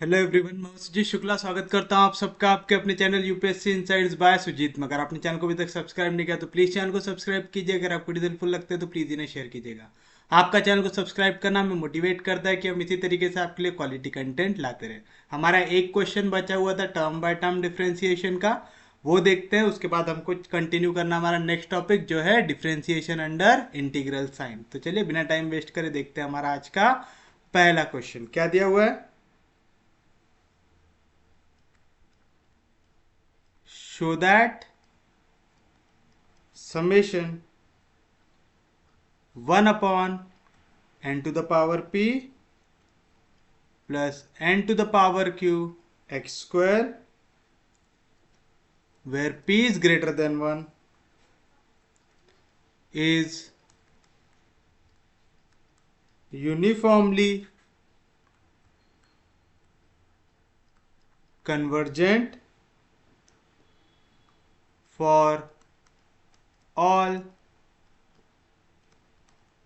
Hello everyone, मैं सुजीत शुक्ला स्वागत करता हूं आप सबका आपके अपने channel UPSC insides by Sujeet में। अगर आपने चैनल को अभी तक सब्सक्राइब नहीं किया तो प्लीज़ चैनल को सब्सक्राइब कीजिए। अगर आपको डिटेल फुल लगते हैं तो प्लीज़ इन्हें शेयर कीजिएगा। आपका चैनल को सब्सक्राइब करना हमें मोटिवेट करता है कि हम इसी तरीके से आपके लिए क्वालिटी कंटेंट लाते रहे। हमारा एक क्वेश्चन बचा हुआ था टर्म बाय टर्म डिफ्रेंसिएशन का, वो देखते हैं। उसके बाद हमको कंटिन्यू करना हमारा नेक्स्ट टॉपिक जो है डिफ्रेंसिएशन अंडर इंटीग्रल साइन। तो चलिए बिना टाइम वेस्ट करे देखते हैं हमारा आज का पहला क्वेश्चन क्या दिया हुआ है। Show that summation 1 upon n to the power p plus n to the power q x square, where p is greater than 1, is uniformly convergent for all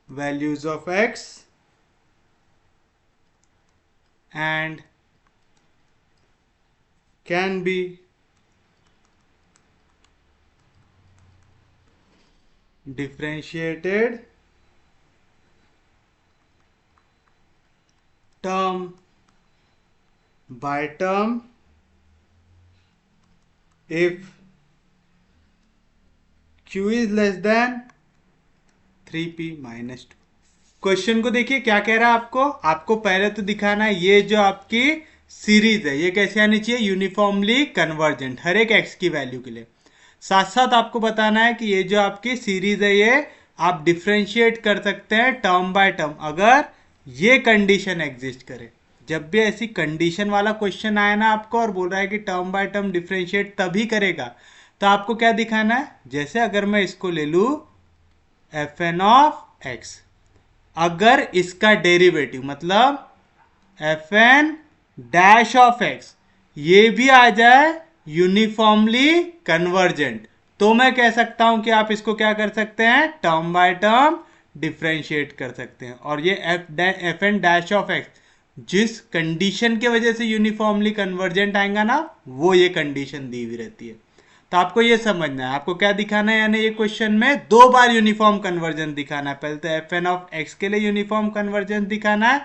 values of x and can be differentiated term by term if q is less than 3p minus 2। Question को देखिए क्या कह रहा है आपको पहले तो दिखाना है ये जो आपकी सीरीज है ये कैसे आनी चाहिए, यूनिफॉर्मली कन्वर्जेंट हर एक एक्स की वैल्यू के लिए। साथ साथ आपको बताना है कि ये जो आपकी सीरीज है ये आप डिफ्रेंशिएट कर सकते हैं टर्म बाय टर्म अगर ये कंडीशन एग्जिस्ट करे। जब भी ऐसी कंडीशन वाला क्वेश्चन आए ना आपको और बोल रहा है कि टर्म बाय टर्म डिफ्रेंशिएट तभी करेगा, तो आपको क्या दिखाना है। जैसे अगर मैं इसको ले लू एफ एन ऑफ एक्स, अगर इसका डेरिवेटिव मतलब f n dash of x ये भी आ जाए यूनिफॉर्मली कन्वर्जेंट, तो मैं कह सकता हूं कि आप इसको क्या कर सकते हैं, टर्म बाय टर्म डिफ्रेंशिएट कर सकते हैं। और ये f n dash of x जिस कंडीशन के वजह से यूनिफॉर्मली कन्वर्जेंट आएगा ना, वो ये कंडीशन दी हुई रहती है। तो आपको ये समझना है आपको क्या दिखाना है, यानी ये क्वेश्चन में दो बार यूनिफॉर्म कन्वर्जन दिखाना है। पहले तो एफ एन ऑफ एक्स के लिए यूनिफॉर्म कन्वर्जन दिखाना है,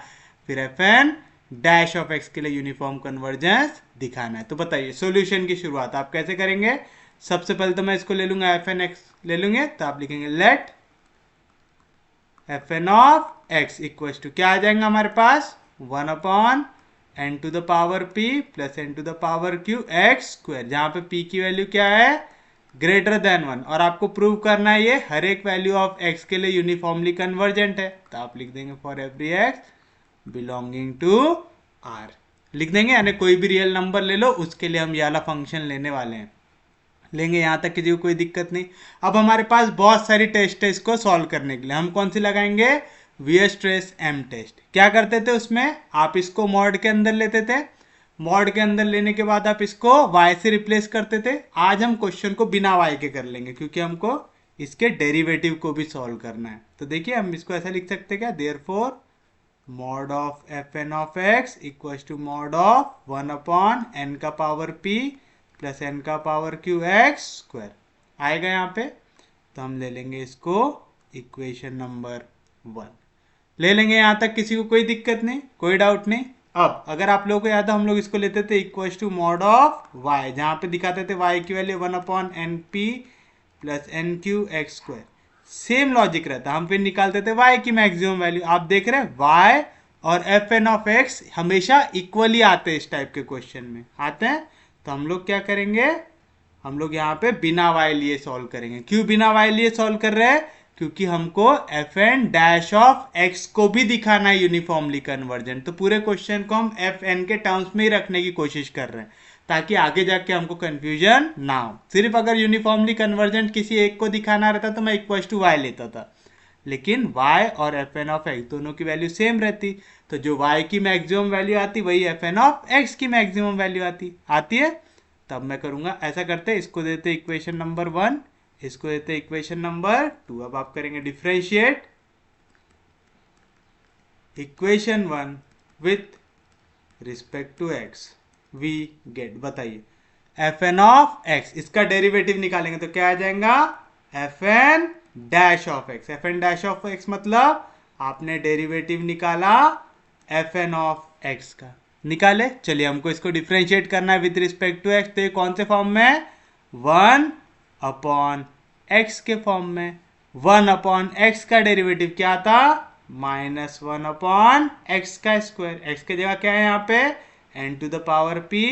फिर f n dash of x के लिए यूनिफॉर्म कन्वर्जेंस दिखाना है। तो बताइए सॉल्यूशन की शुरुआत आप कैसे करेंगे। सबसे पहले तो मैं इसको ले लूंगा एफ एन एक्स ले लूंगे, तो आप लिखेंगे let f n of x equal to क्या आ जाएगा हमारे पास 1 upon n to the power p plus n to the power q x square, जहां पे पी की वैल्यू क्या है ग्रेटर देन 1, और आपको प्रूव करना है ये हर एक वैल्यू ऑफ एक्स के लिए यूनिफॉर्मली कन्वर्जेंट है। तो आप लिख देंगे for every x belonging to R लिख देंगे, यानी कोई भी रियल नंबर ले लो उसके लिए हम ये वाला फंक्शन लेने वाले हैं, लेंगे। यहां तक किसी को कोई दिक्कत नहीं। अब हमारे पास बहुत सारी टेस्ट है इसको सॉल्व करने के लिए, हम कौन सी लगाएंगे, वीएस ट्रेस एम टेस्ट। क्या करते थे उसमें, आप इसको मॉड के अंदर लेते थे, मॉड के अंदर लेने के बाद आप इसको y से रिप्लेस करते थे। आज हम क्वेश्चन को बिना y के कर लेंगे क्योंकि हमको इसके डेरिवेटिव को भी सॉल्व करना है। तो देखिए हम इसको ऐसा लिख सकते हैं क्या, therefore mod of f n of x equal to mod of 1 upon n का पावर p प्लस एन का पावर क्यू एक्स स्क्वायर आएगा यहाँ पे। तो हम ले लेंगे इसको इक्वेशन नंबर 1 ले लेंगे। यहाँ तक किसी को कोई दिक्कत नहीं, कोई डाउट नहीं। अब अगर आप लोगों को याद है हम लोग इसको लेते थे equal to mod of y, जहाँ पे दिखाते थे वाई की value 1 upon n p plus n q x square. Same logic रहता, हम फिर निकालते थे y की मैक्सिमम वैल्यू। आप देख रहे हैं y और एफ एन ऑफ एक्स हमेशा इक्वली आते हैं, इस टाइप के क्वेश्चन में आते हैं। तो हम लोग क्या करेंगे, हम लोग यहाँ पे बिना y लिए सॉल्व करेंगे। क्यों बिना y लिए सॉल्व कर रहे हैं, क्योंकि हमको f n dash of x को भी दिखाना है यूनिफॉर्मली कन्वर्जेंट। तो पूरे क्वेश्चन को हम एफ एन के टर्म्स में ही रखने की कोशिश कर रहे हैं ताकि आगे जाके हमको कंफ्यूजन ना हो। सिर्फ अगर यूनिफॉर्मली कन्वर्जेंट किसी एक को दिखाना रहता तो मैं इक्वल टू वाई लेता था, लेकिन y और एफ एन ऑफ एक्स दोनों की वैल्यू सेम रहती, तो जो y की मैक्सिमम वैल्यू आती वही एफ एन ऑफ एक्स की मैक्सिमम वैल्यू आती है। तब मैं करूंगा ऐसा करते, इसको देते इक्वेशन नंबर 1, इसको देते इक्वेशन नंबर 2। अब आप करेंगे differentiate equation 1 with respect to x we get, बताइए एफ एन ऑफ एक्स, इसका डेरिवेटिव निकालेंगे तो क्या आ जाएगा f n dash of x. F n dash of x मतलब आपने डेरिवेटिव निकाला एफ एन ऑफ एक्स का, निकाले। चलिए हमको इसको डिफ्रेंशिएट करना है विद रिस्पेक्ट टू एक्स, तो ये कौन से फॉर्म में है, वन अपॉन एक्स के फॉर्म में। वन अपॉन एक्स का डेरिवेटिव क्या था, माइनस वन अपॉन एक्स का स्क्वायर। एक्स की जगह क्या है यहाँ पे n to the power p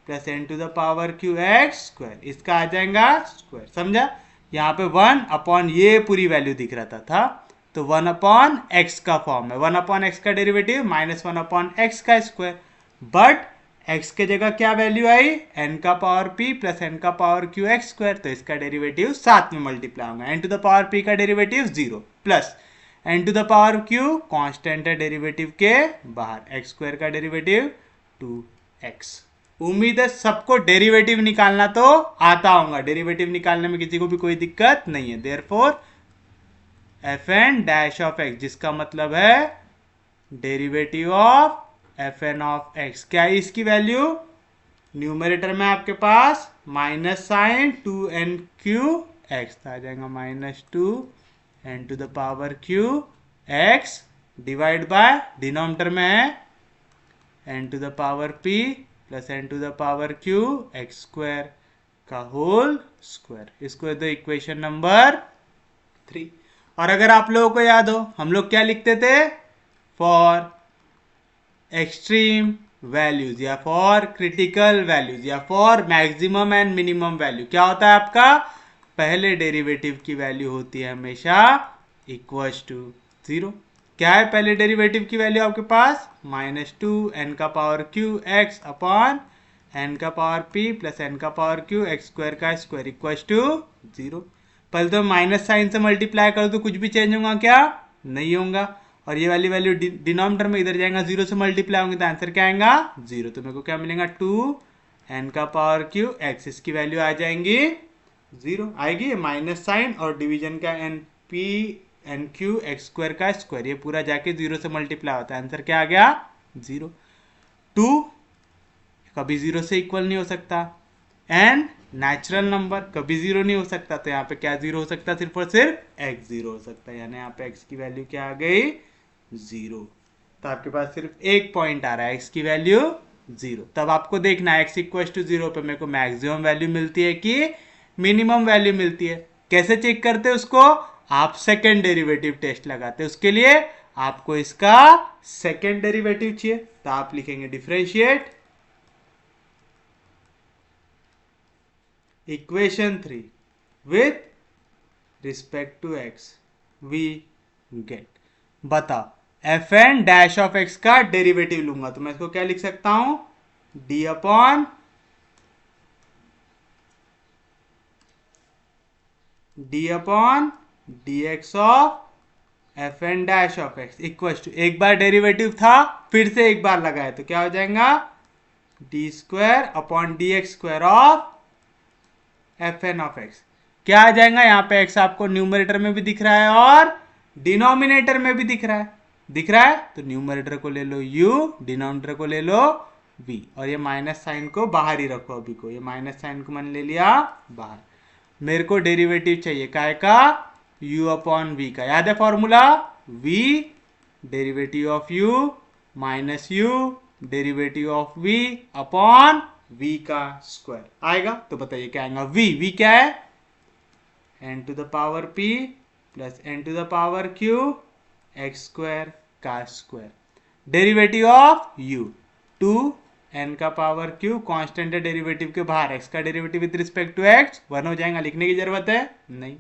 plus n to the power q x square, इसका आ जाएगा स्क्वायर, समझा। यहाँ पे वन अपॉन ये पूरी वैल्यू दिख रहा था तो वन अपॉन एक्स का फॉर्म है, वन अपॉन एक्स का derivative minus one upon x का स्क्वायर। बट एक्स के जगह क्या वैल्यू आई, एन का पावर पी प्लस एन का पावर क्यू एक्स स्क्वायर, तो इसका डेरिवेटिव साथ में मल्टीप्लाई होगा। N to the power p का derivative zero plus n to the power q constant है डेरिवेटिव के बाहर, एक्स स्क्वायर का डेरिवेटिव 2x। उम्मीद है सबको डेरिवेटिव निकालना तो आता होगा, डेरिवेटिव निकालने में किसी को भी कोई दिक्कत नहीं है। Therefore f n dash of x, जिसका मतलब है derivative of f n of x, क्या है इसकी वैल्यू, न्यूमरेटर में आपके पास minus sign two n q x आ जाएगा, minus two n to the power q x divide by denominator में है n to the power p plus n to the power q x square का whole square. इसको दो equation number 3। और अगर आप लोगों को याद हो हम लोग क्या लिखते थे, फॉर एक्सट्रीम वैल्यूज या फॉर क्रिटिकल वैल्यूज या for maximum and minimum value, क्या होता है आपका, पहले डेरिवेटिव की वैल्यू होती है हमेशा इक्वल्स टू 0। क्या है पहले डेरिवेटिव की वैल्यू आपके पास, माइनस टू एन का power q x upon n का पावर पी प्लस एन का पावर क्यू एक्स स्क्वायर का स्क्वायर इक्वल्स टू 0। पहले तो माइनस साइन से मल्टीप्लाई करो तो कुछ भी चेंज होगा क्या, नहीं होगा। और ये वाली वैल्यू डिनोमिनेटर में इधर जाएगा, 0 से मल्टीप्लाई होंगे तो आंसर क्या आएगा 0। तो मेरे को क्या मिलेगा, 2 एन का पावर क्यू एक्स, इसकी वैल्यू आ जाएंगी 0 आएगी, माइनस साइन और डिवीजन का n p n q x square का स्क्वायर, ये पूरा जाके 0 से मल्टीप्लाई होता है, आंसर क्या आ गया 0। 2 कभी 0 से इक्वल नहीं हो सकता, एन नेचुरल नंबर कभी 0 नहीं हो सकता, तो यहाँ पे क्या 0 हो सकता है, सिर्फ और सिर्फ x 0 हो सकता है, यानी यहाँ पे x की वैल्यू क्या आ गई 0। तो आपके पास सिर्फ एक पॉइंट आ रहा है, x की वैल्यू 0। तब आपको देखना है x इक्वल टू 0 पे मेरे को मैक्सिमम वैल्यू मिलती है कि मिनिमम वैल्यू मिलती है। कैसे चेक करते हैं उसको, आप सेकेंड डेरिवेटिव टेस्ट लगाते हैं, उसके लिए आपको इसका सेकेंड डेरिवेटिव चाहिए, तो आप लिखेंगे differentiate equation 3 with respect to x we get. बताओ f n dash of x का डेरिवेटिव लूंगा तो मैं इसको क्या लिख सकता हूं, d upon d x of f n dash of x equal to, एक बार डेरिवेटिव था फिर से एक बार लगाए तो क्या हो जाएगा, d square upon d x square of f n of x. क्या आ जाएगा, यहाँ पे एक्स आपको न्यूमरेटर में भी दिख रहा है और डिनोमिनेटर में भी दिख रहा है, तो न्यूमरेटर को ले लो u, डिनोमिनेटर को ले लो v, और ये माइनस साइन को बाहर ही रखो, अभी को ये माइनस साइन को मैंने ले लिया बाहर। मेरे को डेरिवेटिव चाहिए काय का, u अपॉन v का, याद है formula, v derivative of u minus u derivative of v upon v का स्क्वायर आएगा। तो बताइए क्या आएगा, v क्या है, n to the power p plus n to the power q x square का square, derivative of u 2 n का पावर q कांस्टेंट है डेरिवेटिव के बाहर, x का derivative with respect to x 1 हो जाएगा, लिखने की जरूरत है नहीं,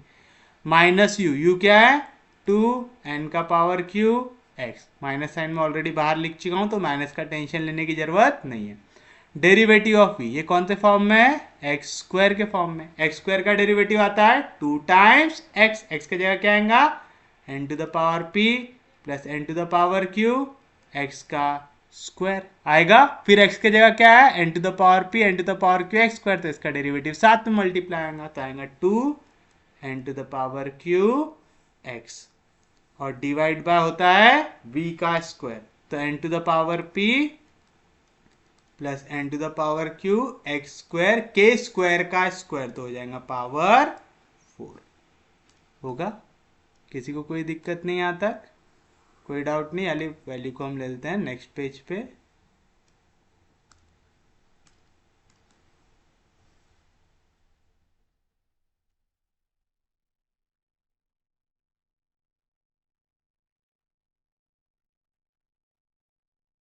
माइनस u क्या है 2 n का power q x, minus sign में ऑलरेडी बाहर लिख चुका हूं तो माइनस का टेंशन लेने की जरूरत नहीं है। डेरिवेटिव ऑफ v, ये कौन से फॉर्म में है, एक्स स्क्वायर के फॉर्म में, एक्स स्क्वायर का डेरिवेटिव आता है 2 टाइम्स x, x की जगह क्या आएगा n to the power p plus n to the power q x का स्क्वायर आएगा, फिर x की जगह क्या है n to the power p n to the power q x square, तो इसका डेरिवेटिव साथ में मल्टीप्लाई आएगा, तो आएगा 2 n to the power q x, और डिवाइड बाय होता है v का स्क्वायर, तो n to the power p plus n to the power q x square, के स्क्वायर का स्क्वायर तो हो जाएगा पावर 4। होगा? किसी को कोई दिक्कत नहीं आता? कोई डाउट नहीं? वाली वैल्यू को हम ले लेते हैं नेक्स्ट पेज पे।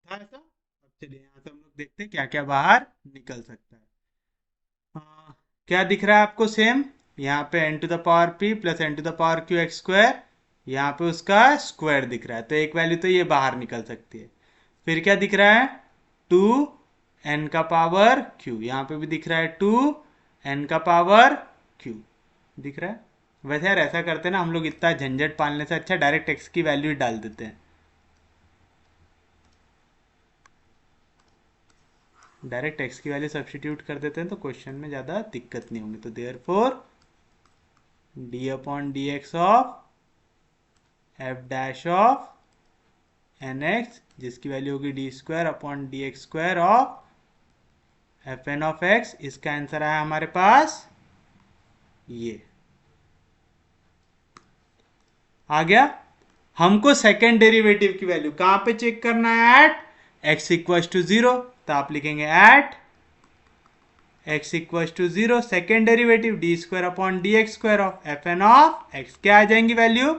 था ऐसा? अब चलिए यहाँ से हम लोग देखते हैं क्या क्या बाहर निकल सकता है। क्या दिख रहा है आपको? सेम यहाँ पे n to the power p plus n to the power q x square, यहाँ पे उसका स्क्वायर दिख रहा है, तो एक वैल्यू तो ये बाहर निकल सकती है। फिर क्या दिख रहा है? 2 n का पावर q, यहाँ पे भी दिख रहा है 2 n का पावर q दिख रहा है। वैसे यार ऐसा करते हैं ना हम लोग, इतना झंझट पालने से अच्छा डायरेक्ट x की वैल्यू डाल देते हैं। डायरेक्ट x की वैल्यू सब्स्टिट्यूट कर देते हैं तो क्वेश्चन में ज़्यादा दिक्कत नहीं होगी। तो therefore d upon d x of f dash of n x, जिसकी वैल्यू होगी d square upon d x square of f n of x, इसका आंसर आया हमारे पास ये। आ गया? हमको सेकेंड डेरिवेटिव की वैल्यू कहां पे चेक करना है? एट एक्स इक्वल टू 0, तो आप लिखेंगे at x equal to 0 second derivative d square upon d x square of f n of x, क्या आ जाएंगी value?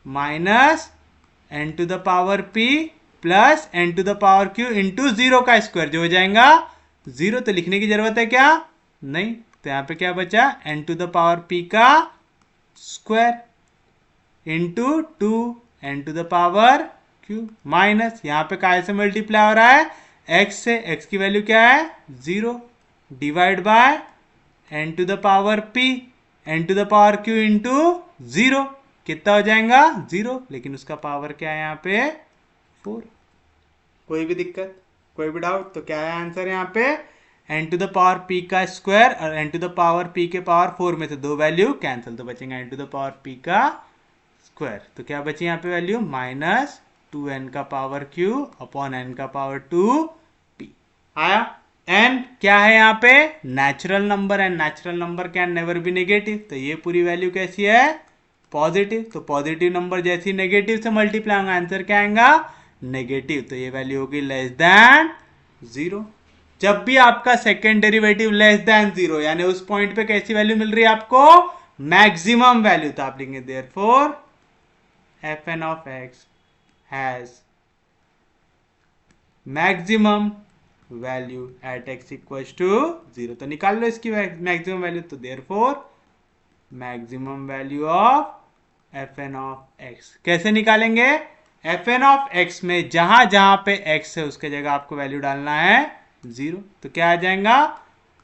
Minus n to the power p plus n to the power q into 0 का square, जो हो जाएगा 0। तो लिखने की जरूरत है क्या? नहीं। तो यहाँ पे क्या बचा? N to the power p का square into 2 n to the power q minus, यहाँ पे काय से मल्टीप्लाई हो रहा है? x से। x की वैल्यू क्या है? 0 divide by n to the power p n to the power q into 0, कितना हो जाएगा? 0, लेकिन उसका पावर क्या है यहाँ पे? 4। कोई भी दिक्कत, कोई भी डाउट? तो क्या है आंसर यहाँ पे? N to the power p का स्क्वायर और n to the power p के पावर 4 में से दो वैल्यू कैंसिल, तो बचेगा n to the power p का स्क्वायर। तो क्या बची यहाँ पे वैल्यू? माइनस 2n का पावर q अपॉन n का पावर 2p आया। n क्या है यहाँ पे? Natural number, and natural number can never be negative, तो ये पूरी वैल्यू कैसी है? पॉजिटिव। तो पॉजिटिव नंबर जैसी नेगेटिव से मल्टीप्लाई होगा, आंसर क्या आएगा? नेगेटिव। तो ये वैल्यू होगी लेस देन 0। जब भी आपका सेकेंड डेरिवेटिव लेस देन 0, यानी उस पॉइंट पे कैसी वैल्यू मिल रही है आपको? Maximum value. तो आप लिखेंगे therefore f n of x has maximum value at x equal to 0। तो निकाल लो इसकी मैक्सिमम वैल्यू। तो therefore maximum value of f n of x कैसे निकालेंगे? एफ एन ऑफ एक्स में जहां जहां पे एक्स है उसके जगह आपको वैल्यू डालना है 0। तो क्या आ जाएगा?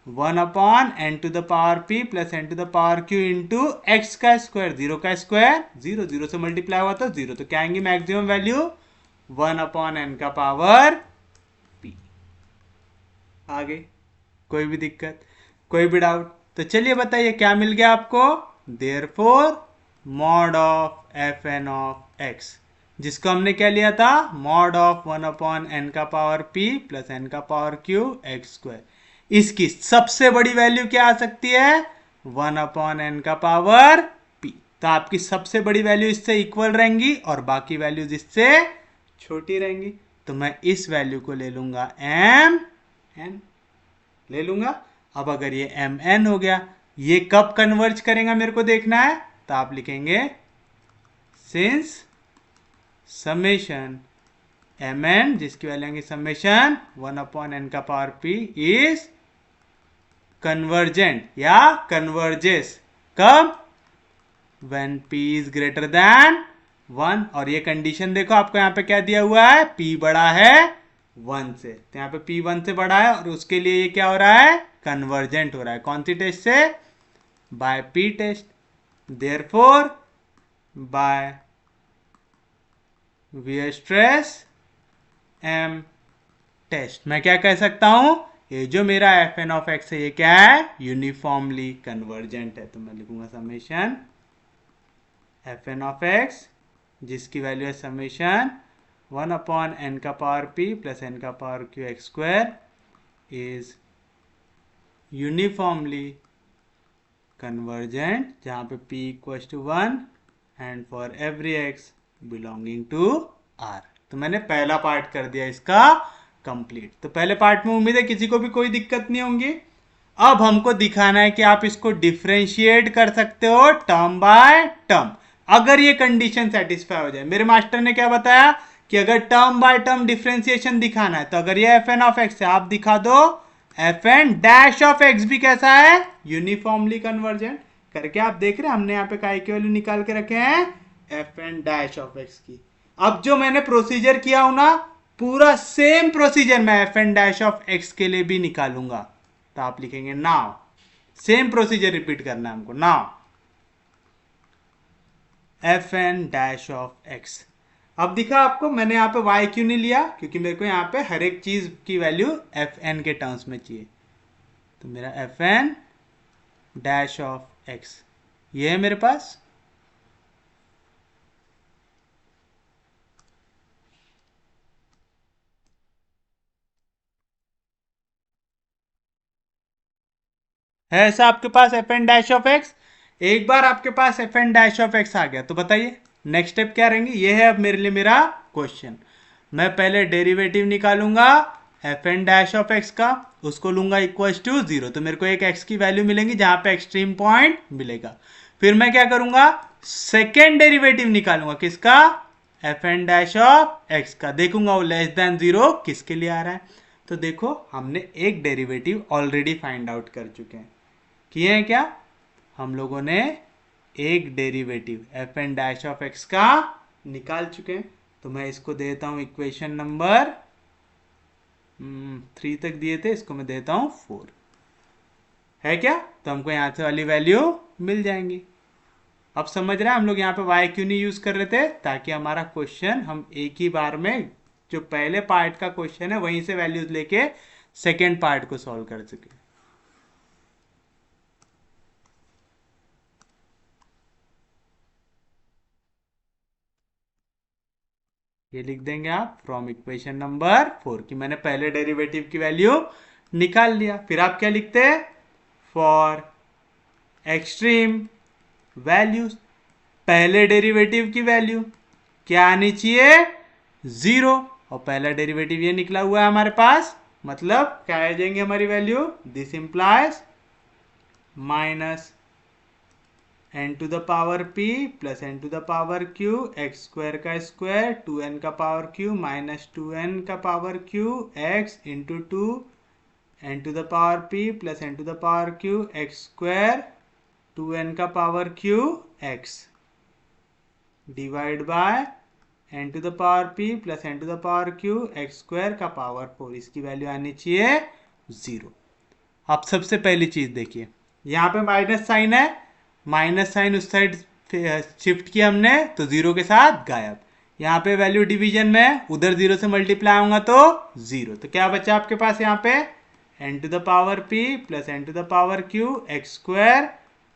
1 upon n to the power p plus n to the power q into x का स्क्वायर, 0 का स्क्वायर 0, 0 से मल्टीप्लाई हुआ तो 0। तो क्या आएंगी मैक्सिमम वैल्यू? 1 अपॉन एन का पावर p। आगे कोई भी दिक्कत, कोई भी डाउट? तो चलिए बताइए क्या मिल गया आपको? Therefore mod of f n of x, जिसको हमने क्या लिया था? मॉड ऑफ 1 अपॉन एन का पावर p प्लस एन का पावर q एक्स स्क्वायर। इसकी सबसे बड़ी वैल्यू क्या आ सकती है? 1 अपॉन एन का पावर p। तो आपकी सबसे बड़ी वैल्यू इससे इक्वल रहेंगी और बाकी वैल्यूज इससे छोटी रहेंगी। तो मैं इस वैल्यू को ले लूंगा m n ले लूंगा। अब अगर ये एम एन हो गया, ये कब कन्वर्ज करेगा मेरे को देखना है। तो आप लिखेंगे सिंस समेशन एम एन, जिसकी वैल्यू आएंगे समेशन 1 अपॉन एन का पावर p इज कन्वर्जेंट या कन्वर्जेस कब? When p is greater than 1। और ये कंडीशन देखो आपको यहाँ पे क्या दिया हुआ है? p बड़ा है 1 से, तो यहाँ पे p 1 से बड़ा है और उसके लिए ये क्या हो रहा है? कन्वर्जेंट हो रहा है। कौन सी टेस्ट से? By p test. Therefore by Weierstrass m test मैं क्या कह सकता हूं? ये जो मेरा एफ एन ऑफ एक्स है ये क्या है? यूनिफॉर्मली कन्वर्जेंट है। तो मैं लिखूंगा summation f n of x, जिसकी वैल्यू है समेशन 1 अपॉन एन का पावर p प्लस एन का power q x square is uniformly convergent, जहां पे p equals to 1 and for every x belonging to R। तो मैंने पहला पार्ट कर दिया इसका कंप्लीट। तो पहले पार्ट में उम्मीद है किसी को भी कोई दिक्कत नहीं होंगी। अब हमको दिखाना है कि आप इसको डिफ्रेंशिएट कर सकते हो टर्म बाय टर्म, अगर ये कंडीशन सेटिस्फाई हो जाए। मेरे मास्टर ने क्या बताया कि अगर टर्म बाय टर्म डिफ्रेंशिएशन दिखाना है तो अगर ये एफ एन ऑफ एक्स है, आप दिखा दो f n dash of x भी कैसा है, यूनिफॉर्मली कन्वर्जेंट करके। आप देख रहे हैं हमने यहाँ पे काय की वैल्यू निकाल के रखे हैं f n dash of x की। अब जो मैंने प्रोसीजर किया हूं ना, पूरा सेम प्रोसीजर मैं f n dash of x के लिए भी निकालूंगा। तो आप लिखेंगे नाउ, सेम प्रोसीजर रिपीट करना है हमको। Now f n dash of x. अब दिखा आपको मैंने यहाँ पे y क्यों नहीं लिया, क्योंकि मेरे को यहाँ पे हर एक चीज की वैल्यू एफ एन के टर्म्स में चाहिए। तो मेरा f n dash of x ये है मेरे पास। है ऐसा आपके पास f n dash of x. एक बार आपके पास f n dash of x आ गया तो बताइए नेक्स्ट स्टेप क्या रहेंगे। ये है अब मेरे लिए मेरा क्वेश्चन। मैं पहले डेरिवेटिव निकालूंगा f n dash of x का, उसको लूंगा इक्वल टू 0। तो मेरे को एक एक्स की वैल्यू मिलेंगी जहां पे एक्सट्रीम पॉइंट मिलेगा। फिर मैं क्या करूंगा, सेकेंड डेरिवेटिव निकालूंगा किसका, f n dash of x का। देखूंगा वो लेस देन 0 किसके लिए आ रहा है। तो देखो हमने एक डेरिवेटिव ऑलरेडी फाइंड आउट कर चुके हैं। किए हैं क्या, हम लोगों ने एक derivative f n dash of x का निकाल चुके हैं। तो मैं इसको देता हूं इक्वेशन नंबर 3 तक दिए थे, इसको मैं देता हूं 4। है क्या, तो हमको यहां से वाली वैल्यू मिल जाएंगी। अब समझ रहे हैं हम लोग यहाँ पे y क्यों नहीं यूज कर रहे थे, ताकि हमारा क्वेश्चन हम एक ही बार में जो पहले पार्ट का क्वेश्चन है वहीं से वैल्यूज लेके सेकेंड पार्ट को सॉल्व कर सके। ये लिख देंगे आप फ्रॉम इक्वेशन नंबर 4 कि मैंने पहले डेरिवेटिव की वैल्यू निकाल लिया। फिर आप क्या लिखते हैं, फॉर एक्सट्रीम वैल्यूज पहले डेरिवेटिव की वैल्यू क्या आनी चाहिए, 0। और पहला डेरिवेटिव ये निकला हुआ है हमारे पास, मतलब क्या आ जाएंगे हमारी value, this implies minus n to the power p plus n to the power q x square का स्क्वायर 2n का पावर q माइनस 2n का power q x into 2 n to the power p plus n to the power q x square 2n का power q x divide by n to the power p plus n to the power q x square का power 4। इसकी value आनी चाहिए 0। अब सबसे पहली चीज देखिए, यहाँ पे माइनस साइन है, माइनस साइन उस साइड शिफ्ट किया हमने तो 0 के साथ गायब। यहाँ पे वैल्यू डिवीजन में उधर 0 से मल्टीप्लाई होगा तो 0। तो क्या बचा आपके पास यहाँ पे n to the power p plus n to the power q x square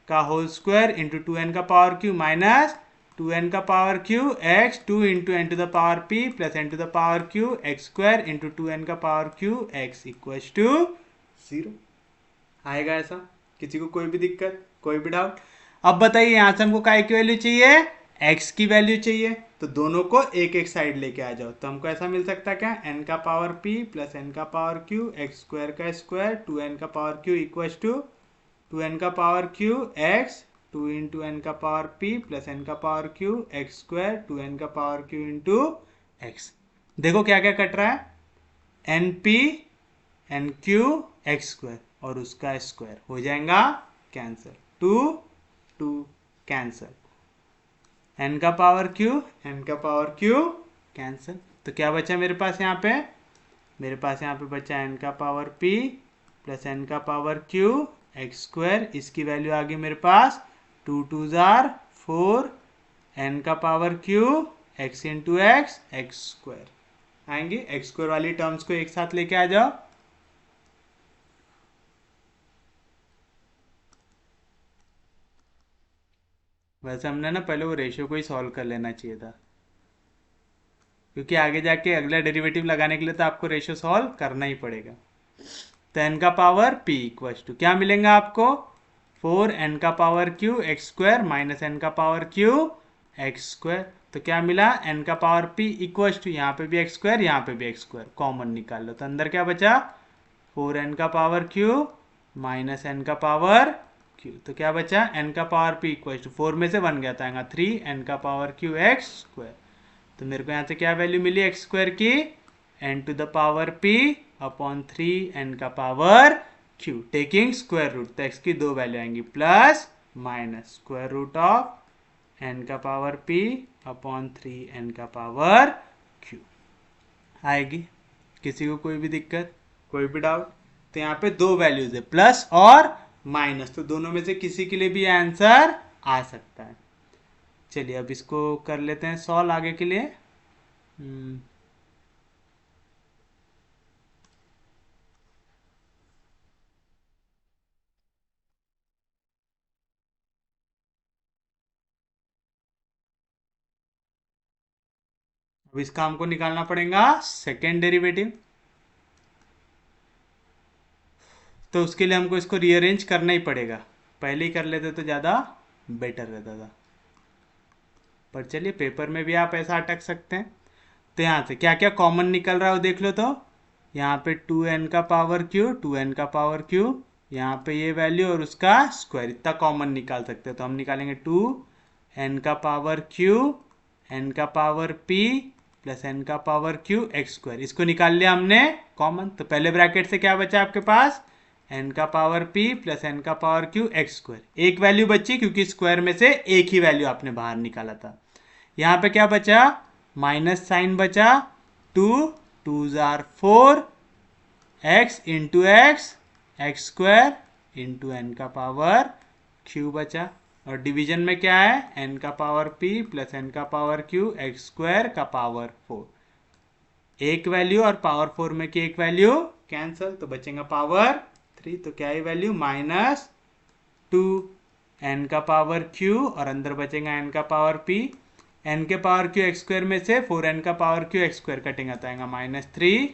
का होल स्क्वायर इंटू 2n का पावर q माइनस 2n का power q x 2 into n to the power p plus n to the power q x square into 2n का power q x equal to 0। आएगा ऐसा, किसी को कोई भी दिक्कत, कोई भी डाउट। अब बताइए यहाँ से हमको काय की वैल्यू चाहिए, x की वैल्यू चाहिए, तो दोनों को एक एक साइड लेके आ जाओ। तो हमको ऐसा मिल सकता है क्या, n का पावर p प्लस n का पावर q x स्क्वायर का स्क्वायर 2n का power q equal to 2n का power q x 2 into n का पावर p प्लस n का power q x square 2n का पावर q इंटू x। देखो क्या क्या कट रहा है, np nq x स्क्वायर और उसका स्क्वायर हो जाएगा कैंसिल, 2 कैंसिल, n का पावर q कैंसिल। तो क्या बचा मेरे पास यहाँ पे, मेरे पास यहाँ पे बचा n का पावर p प्लस n का पावर q x स्क्वायर। इसकी वैल्यू आ गई मेरे पास 2 2 जार 4 n का power q x into x x square आएंगे। एक्स स्क्वायर वाली टर्म्स को एक साथ लेके आ जाओ। वैसे हमने ना पहले वो रेशियो को ही सॉल्व कर लेना चाहिए था, क्योंकि आगे जाके अगला डेरिवेटिव लगाने के लिए तो आपको रेशियो सॉल्व करना ही पड़ेगा। तो n का पावर p इक्वल्स टू क्या मिलेगा आपको 4n का power q x square minus n का पावर q एक्स स्क्वायर। तो क्या मिला n का पावर p इक्वल्स टू यहाँ पे भी एक्स स्क्वायर यहाँ पे भी एक्स स्क्वायर कॉमन निकाल लो तो अंदर क्या बचा 4n का पावर q माइनस n का पावर q। तो क्या बचा n का पावर p इक्वल्स टू 4 में से 1 गया था 3 n का पावर q एक्स स्क्वायर। तो मेरे को यहाँ से क्या वैल्यू मिली एक्स स्क्वायर की n to the power p upon 3 n का power q taking square root. तो x की दो वैल्यू आएंगी plus minus square root of n का पावर p अपॉन 3 n का पावर q आएगी। किसी को कोई भी दिक्कत कोई भी डाउट? तो यहाँ पे दो वैल्यूज है प्लस और माइनस, तो दोनों में से किसी के लिए भी आंसर आ सकता है। चलिए अब इसको कर लेते हैं सॉल्व आगे के लिए। अब इसका हमको निकालना पड़ेगा सेकेंड डेरिवेटिव। तो उसके लिए हमको इसको रीअरेंज करना ही पड़ेगा, पहले ही कर लेते तो ज़्यादा बेटर रहता था। पर चलिए पेपर में भी आप ऐसा अटक सकते हैं। तो यहाँ से क्या क्या कॉमन निकल रहा है वो देख लो। तो यहाँ पे 2n का पावर q 2n का पावर q, यहाँ पे ये वैल्यू और उसका स्क्वायर इतना कॉमन निकाल सकते हैं। तो हम निकालेंगे 2n का पावर q n का पावर p प्लस n का पावर q एक्स स्क्वायर। इसको निकाल लिया हमने कॉमन। तो पहले ब्रैकेट से क्या बचा आपके पास n का पावर p प्लस n का पावर q एक्स स्क्वायर। एक वैल्यू बची क्योंकि स्क्वायर में से एक ही वैल्यू आपने बाहर निकाला था। यहाँ पे क्या बचा माइनस साइन बचा 2 2 जार 4 x into x x square into n का पावर q बचा। और डिवीजन में क्या है n का पावर p प्लस n का पावर q एक्स स्क्वायर का पावर 4। एक वैल्यू और पावर 4 में की एक वैल्यू कैंसल, तो बचेगा पावर 3। तो क्या है वैल्यू माइनस 2 n का पावर q और अंदर बचेगा n का पावर p। n के पावर q एक्स स्क्वायर में से 4n का पावर q एक्स स्क्वायर कटेगा तो आएगा -3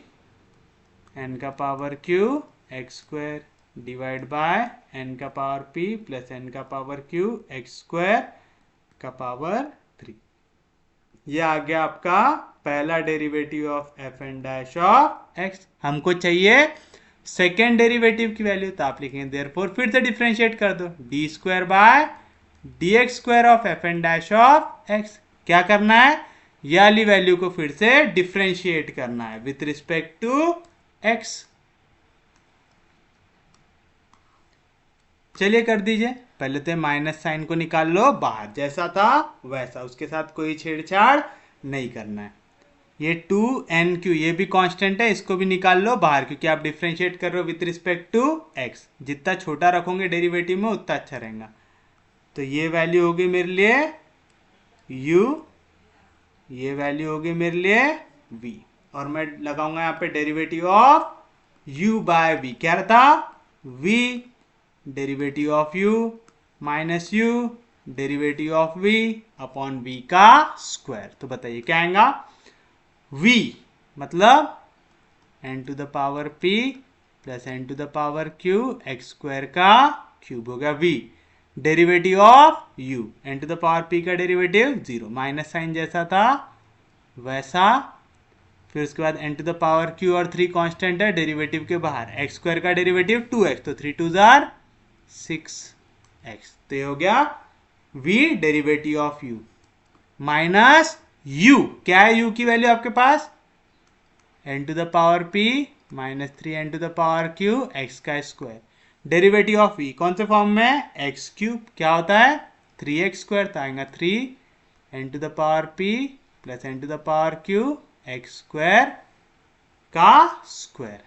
n का power q x square divide by n का पावर p प्लस n का पावर q एक्स स्क्वायर का पावर 3। ये आ गया आपका पहला derivative of f n dash of x. हमको चाहिए सेकेंड डेरिवेटिव की वैल्यू, तो आप लिखेंगे देयरफॉर फिर से डिफरेंशिएट कर दो d square by d x square of f n dash of x. क्या करना है ये वाली वैल्यू को फिर से डिफरेंशिएट करना है विथ रिस्पेक्ट टू एक्स। चलिए कर दीजिए। पहले तो माइनस साइन को निकाल लो बाहर, जैसा था वैसा, उसके साथ कोई छेड़छाड़ नहीं करना है। ये 2n q ये भी कांस्टेंट है, इसको भी निकाल लो बाहर क्योंकि आप डिफरेंशिएट कर रहे हो विथ रिस्पेक्ट टू x। जितना छोटा रखोगे डेरिवेटिव में उतना अच्छा रहेगा। तो ये वैल्यू होगी मेरे लिए u, ये वैल्यू होगी मेरे लिए v, और मैं लगाऊंगा यहाँ पे derivative of u by v। क्या रहता v derivative of u minus u derivative of v upon v का स्क्वायर। तो बताइए क्या आएगा v मतलब n to the power p plus n to the power q x square का cube हो गया v derivative of u n to the power p का डेरिवेटिव 0, माइनस साइन जैसा था वैसा। फिर उसके बाद n to the power q और 3 कांस्टेंट है डेरिवेटिव के बाहर, एक्स स्क्वायर का डेरिवेटिव 2x तो 3 2 जार 6x। तो ये हो गया v derivative of u minus u। क्या है u की वैल्यू आपके पास n to the power p minus 3 n to the power q x का स्क्वायर। डेरिवेटिव ऑफ v कौन से फॉर्म में एक्स क्यूब, क्या होता है 3x स्क्वायर, तो आएगा 3 n to the power p plus n to the power q x square का स्क्वायर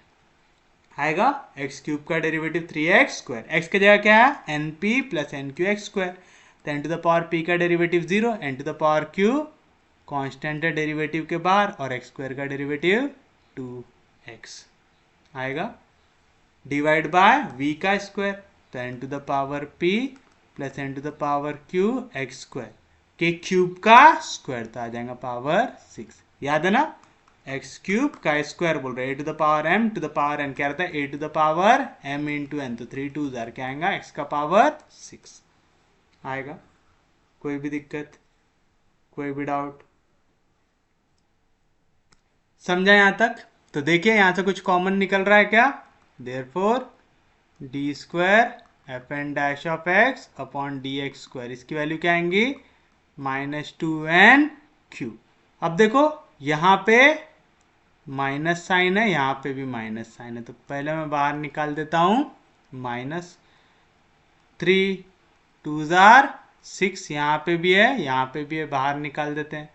आएगा। एक्स क्यूब का डेरिवेटिव 3x स्क्वायर, x की जगह क्या है np plus nq x square. तो n to the power p का derivative 0, n to the power q constant है डेरिवेटिव के बाहर और एक्स स्क्वायर का डेरिवेटिव 2x आएगा डिवाइड बाय v का स्क्वायर। तो n to the power p plus n to the power q x square के क्यूब का स्क्वायर, तो आ जाएगा पावर 6। याद है ना। एक्स क्यूब का स्क्वायर बोल रहे हैं, a to the power m to the power n क्या रहता है, a to the power m into n, तो 3 2 क्या आएगा, एक्स का पावर 6 आएगा। कोई भी दिक्कत, कोई भी डाउट, समझा यहां तक? तो देखिए यहां से कुछ कॉमन निकल रहा है क्या, therefore d square f n dash of x upon d x square, इसकी वैल्यू क्या आएंगी, -2n क्यू। अब देखो यहां पे माइनस साइन है, यहां पे भी माइनस साइन है, तो पहले मैं बाहर निकाल देता हूं, -3 2 6, यहाँ पे भी है, यहाँ पे भी है, बाहर निकाल देते हैं,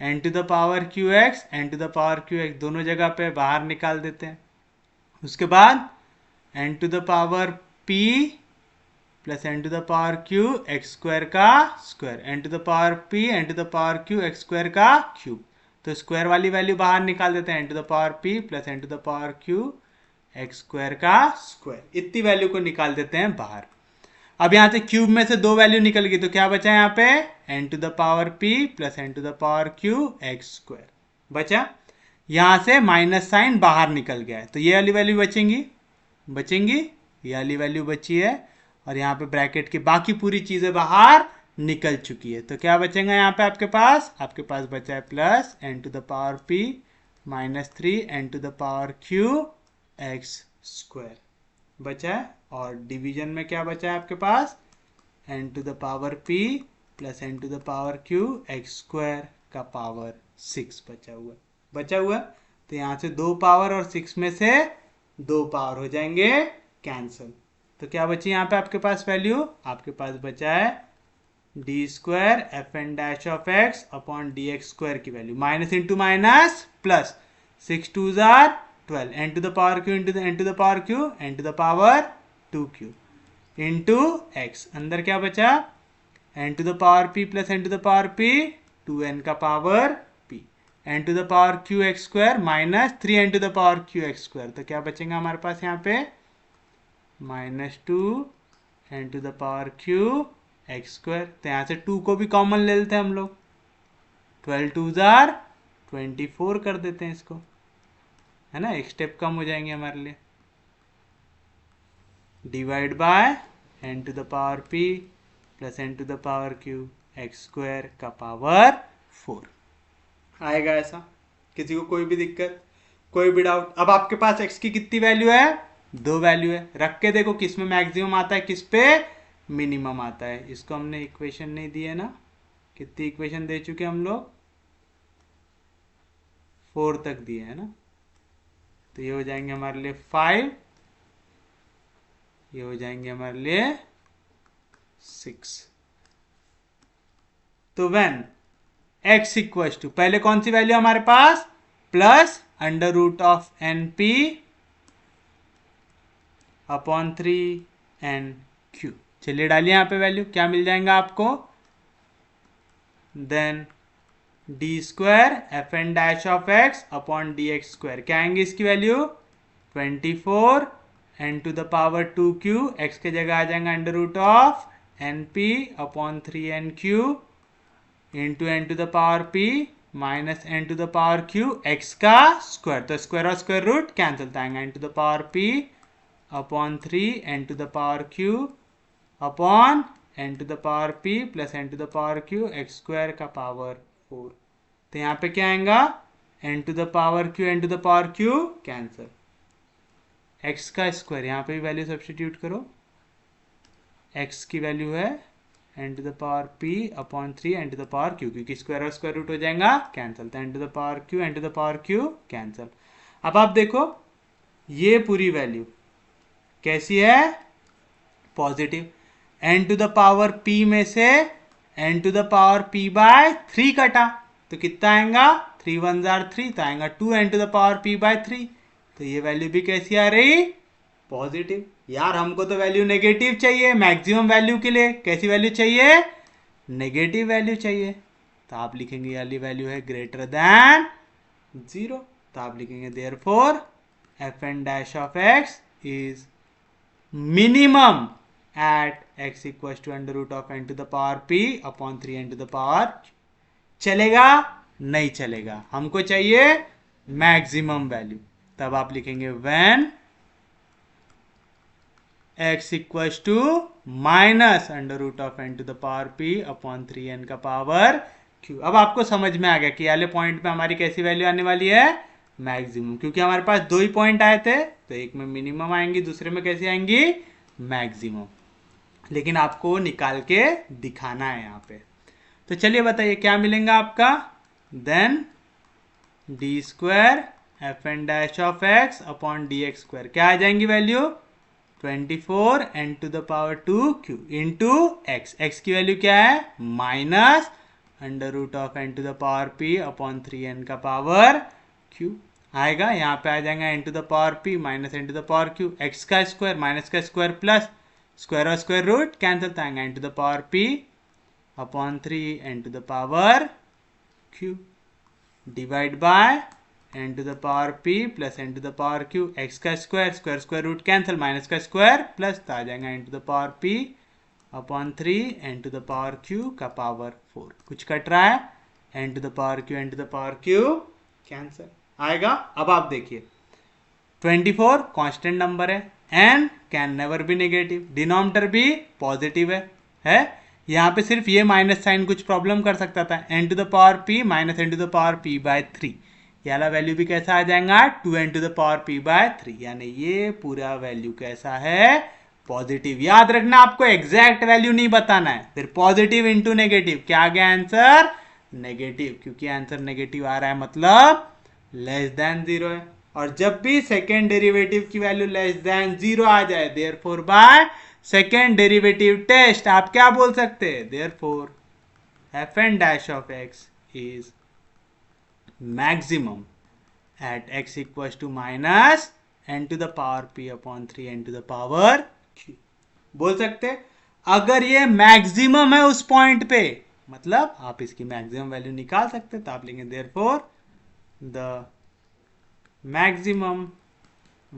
n to the power q x, n to the power q x दोनों जगह पे बाहर निकाल देते हैं। उसके बाद n to the power p plus n to the power q x square का square, n to the power p n to the power q x square का क्यूब, तो स्क्वायर वाली वैल्यू बाहर निकाल देते हैं, n to the power p plus n to the power q x square का square, इतनी वैल्यू को निकाल देते हैं बाहर। अब यहां से क्यूब में से 2 वैल्यू निकल गई, तो क्या बचा यहाँ पे, n to the power p plus n to the power q x square बचा। यहां से माइनस साइन बाहर निकल गया है, तो ये वाली वैल्यू बचेंगी, ये वाली वैल्यू बची है, और यहाँ पे ब्रैकेट की बाकी पूरी चीजें बाहर निकल चुकी है, तो क्या बचेगा यहाँ पे आपके पास बचा है plus n to the power p -3 n to the power q x square बचा है, और डिवीजन में क्या बचा है आपके पास, n to the power p plus n to the power q x square का पावर 6 बचा हुआ। तो यहाँ से 2 पावर और 6 में से 2 पावर हो जाएंगे कैंसिल, तो क्या बची यहाँ पे आपके पास वैल्यू, आपके पास बचा है d square f n dash of x upon d x square की value, minus into minus plus, 6 2 12 n to the power q into n to the power q n to the power 2q into x, अंदर क्या बचा, n to the power p plus n to the power p 2n का power p, n to the power q x square -3 n to the power q x square, तो क्या बचेगा हमारे पास यहाँ पे, -2 n to the power q x square, तो यहाँ से 2 को भी कॉमन ले लेते हैं हम लोग, 12 2 24 कर देते हैं इसको, है ना, एक स्टेप कम हो जाएंगे हमारे लिए, divide by n to the power p plus n to the power q x square का पावर 4 आएगा ऐसा। किसी को कोई भी दिक्कत, कोई भी डाउट? अब आपके पास x की कितनी वैल्यू है, 2 वैल्यू है, रख के देखो किस में मैक्सिमम आता है, किस पे मिनिमम आता है। इसको हमने इक्वेशन नहीं दी है ना, कितनी इक्वेशन दे चुके हम लोग, 4 तक दिए है ना, तो ये हो जाएंगे हमारे लिए 5, ये हो जाएंगे हमारे लिए 6। तो व्हेन x इक्वल्स टू, पहले कौन सी वैल्यू हमारे पास, plus under root of n p upon 3n q, चलिए डालिए यहाँ पे वैल्यू, क्या मिल जाएगा आपको, then d square f n dash of x upon d x square, क्या आएंगे इसकी value, 24 n to the power 2q, x के जगह आ जाएगा under root of n p upon 3n q into n to the power p minus n to the power q x का square, तो square और स्क्वायर रूट कैंसिल आएगा, n to the power p upon 3 n to the power q upon n to the power p plus n to the power q x square का power 4, तो यहाँ पे क्या आएगा, n to the power q n to the power q cancel, x का square यहाँ पे भी वैल्यू सब्स्टिट्यूट करो, x की वैल्यू है n to the power p upon 3 n to the power q, क्योंकि स्क्वायर और स्क्वायर रूट हो जाएगा कैंसिल, तो n to the power q n to the power q cancel. अब आप देखो ये पूरी वैल्यू कैसी है, positive, n to the power p में से n to the power p by 3 कटा, तो कितना आएगा, 3 1 3, तो आएगा 2 n to the power p by 3, तो ये वैल्यू भी कैसी आ रही, पॉजिटिव। यार हमको तो वैल्यू नेगेटिव चाहिए, मैक्सिमम वैल्यू के लिए कैसी वैल्यू चाहिए, नेगेटिव वैल्यू चाहिए, तो आप लिखेंगे ये वाली वैल्यू है ग्रेटर देन 0, तो आप लिखेंगे therefore f n dash of x is minimum at x equals to under root of n to the power p upon 3 n to the power, चलेगा नहीं चलेगा, हमको चाहिए मैक्सिमम वैल्यू। तब आप लिखेंगे when x equals to minus under root of n to the power p upon 3n का power q। अब आपको समझ में आ गया कि वाले पॉइंट पे हमारी कैसी वैल्यू आने वाली है, मैक्सिमम, क्योंकि हमारे पास दो ही पॉइंट आए थे, तो एक में मिनिमम आएंगी, दूसरे में कैसी आएंगी, मैक्सिमम। लेकिन आपको निकाल के दिखाना है यहाँ पे। तो चलिए बताइए क्या मिलेगा आपका, then d square f n dash of x upon d x square, क्या आ जाएंगी value, 24 n to the power 2 q into x. X की वैल्यू क्या है, minus under root of n to the power p upon 3n का power q आएगा। यहाँ पे आ जाएगा n to the power p minus n to the power q, x का स्क्वायर माइनस का स्क्वायर प्लस स्क्वायर और स्क्वायर रूट कैंसिल, तो आएगा n to the power p upon 3 n to the power q divide by n to the power p plus n to the power q, x का square square square root cancel, minus का square plus, तो आ जाएगा n to the power p upon 3 n to the power q का power 4। कुछ कट रहा है, n to the power q n to the power q cancel आएगा। अब आप देखिए 24 कांस्टेंट नंबर है, n can never be negative, denominator भी पॉजिटिव है? यहाँ पे सिर्फ ये माइनस साइन कुछ प्रॉब्लम कर सकता था, n to the power p minus n to the power p by 3, ये वाला वैल्यू भी कैसा आ जाएगा, 2n to the power p by 3, यानी ये पूरा वैल्यू कैसा है, पॉजिटिव। याद रखना आपको एग्जैक्ट वैल्यू नहीं बताना है, फिर पॉजिटिव इंटू नेगेटिव, क्या आ गया आंसर, नेगेटिव, क्योंकि आंसर नेगेटिव आ रहा है मतलब लेस देन 0 है। और जब भी सेकेंड डेरिवेटिव की वैल्यू लेस देन 0 आ जाए, therefore by second derivative test आप क्या बोल सकते हैं, therefore f n dash of x is maximum at x equals to minus n to the power p upon 3 n to the power q बोल सकते। अगर ये मैक्सिमम है उस पॉइंट पे, मतलब आप इसकी मैक्सिमम वैल्यू निकाल सकते, तो आप लेंगे therefore the maximum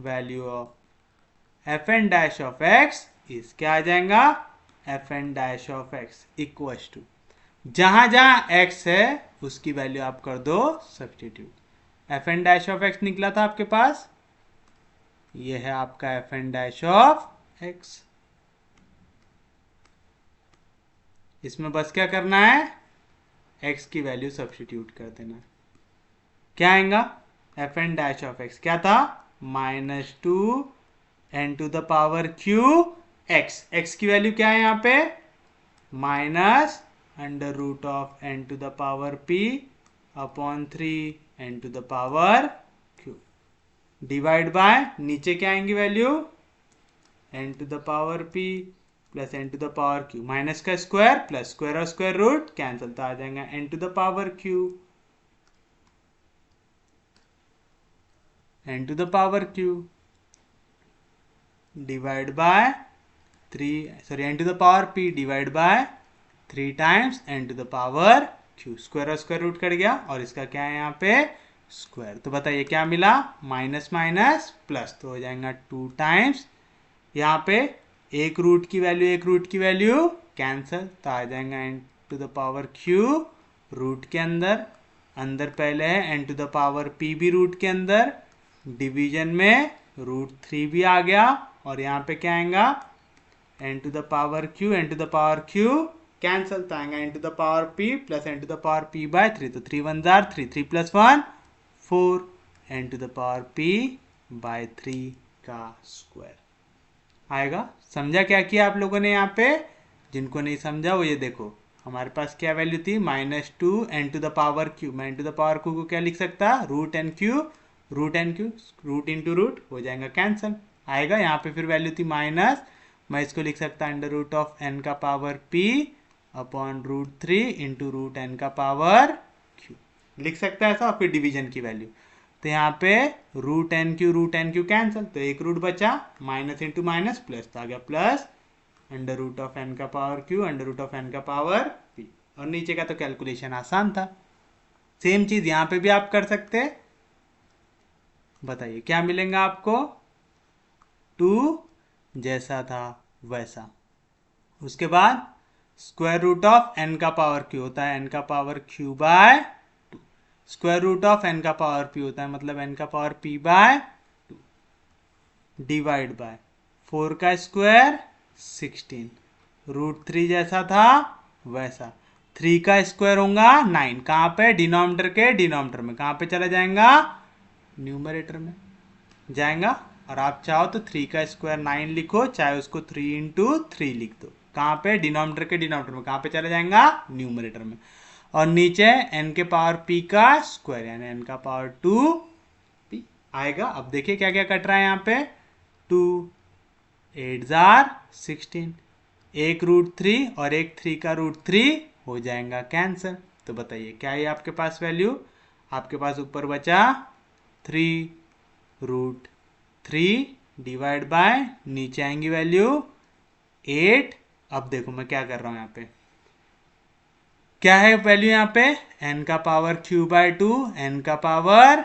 value of f n dash of x is, क्या आ जाएगा, f n dash of x equals to, जहां जहां x है उसकी वैल्यू आप कर दो substitute. F n dash of x निकला था आपके पास, ये है आपका f n dash of x. इसमें बस क्या करना है, x की वैल्यू सब्स्टिट्यूट कर देना, क्या आएगा, f n dash of x क्या था, minus 2 n to the power q x, x की वैल्यू क्या है यहाँ पे, minus under root of n to the power p upon 3 n to the power q divide by, नीचे क्या आएंगी value, n to the power p plus n to the power q, minus का square plus square और square root cancel, तो आ जाएगा n to the power q n to the power q divide by 3 n to the power p divide by 3 times n to the power q, square और square root cut गया, और इसका क्या है यहाँ पे स्क्वायर। तो बताइए क्या मिला, माइनस माइनस प्लस, तो हो जाएगा 2 टाइम्स, यहाँ पे एक रूट की वैल्यू कैंसल, तो आ जाएगा n to the power q root के अंदर, अंदर पहले है n to the power p भी रूट के अंदर, डिवीजन में रूट 3 भी आ गया, और यहाँ पे क्या आएगा n to the power q cancel, तो आएगा n to the power p plus n to the power p by 3, तो 3 1 जार 3, 3 plus 1 4 n to the power p by 3 का स्क्वायर आएगा। समझा क्या किया आप लोगों ने यहाँ पे, जिनको नहीं समझा वो ये देखो, हमारे पास क्या वैल्यू थी, minus 2 n to the power q, मैं n to the power q को क्या लिख सकता, root n q, root into root हो जाएगा कैंसल आएगा। यहाँ पे फिर वैल्यू थी माइनस, मैं इसको लिख सकता अंडर रूट ऑफ n का power p upon root 3 into root n का पावर q, लिख सकता है ऐसा, और फिर डिवीजन की वैल्यू, तो यहाँ पे रूट n क्यू कैंसिल, तो एक रूट बचा, माइनस इंटू माइनस प्लस, तो आ गया plus under root of n का power q under root of n का पावर p, और नीचे का तो कैलकुलेशन आसान था। सेम चीज यहाँ पे भी आप कर सकते, बताइए क्या मिलेगा आपको, 2 जैसा था वैसा, उसके बाद स्क्वायर रूट ऑफ n का पावर q होता है n का power q by 2, square root of n का पावर पी होता है, मतलब एन का power p by two divide by 4 का स्क्वायर 16, √3 जैसा था वैसा, 3 का स्क्वायर होगा 9, कहाँ पे डिनोमिनेटर के डिनोमिनेटर में, कहाँ पे चला जाएगा न्यूमरेटर में जाएगा। और आप चाहो तो 3 का स्क्वायर 9 लिखो, चाहे उसको 3 इंटू 3 लिख दो, कहाँ पे डिनोमिनेटर के डिनोमिनेटर में, कहाँ पे चला जाएगा न्यूमरेटर में। और नीचे n के पावर p का स्क्वायर यानी n का पावर 2p आएगा। अब देखिए क्या क्या कट रहा है यहाँ पे, 2 8 जार 16, एक √3 और एक 3 का √3 हो जाएगा कैंसर। तो बताइए क्या है आपके पास वैल्यू, आपके पास ऊपर बचा 3√3 डिवाइड बाय नीचे आएंगी वैल्यू 8। अब देखो मैं क्या कर रहा हूं यहाँ पे, क्या है वैल्यू यहाँ पे, n का पावर q बाय 2, n का power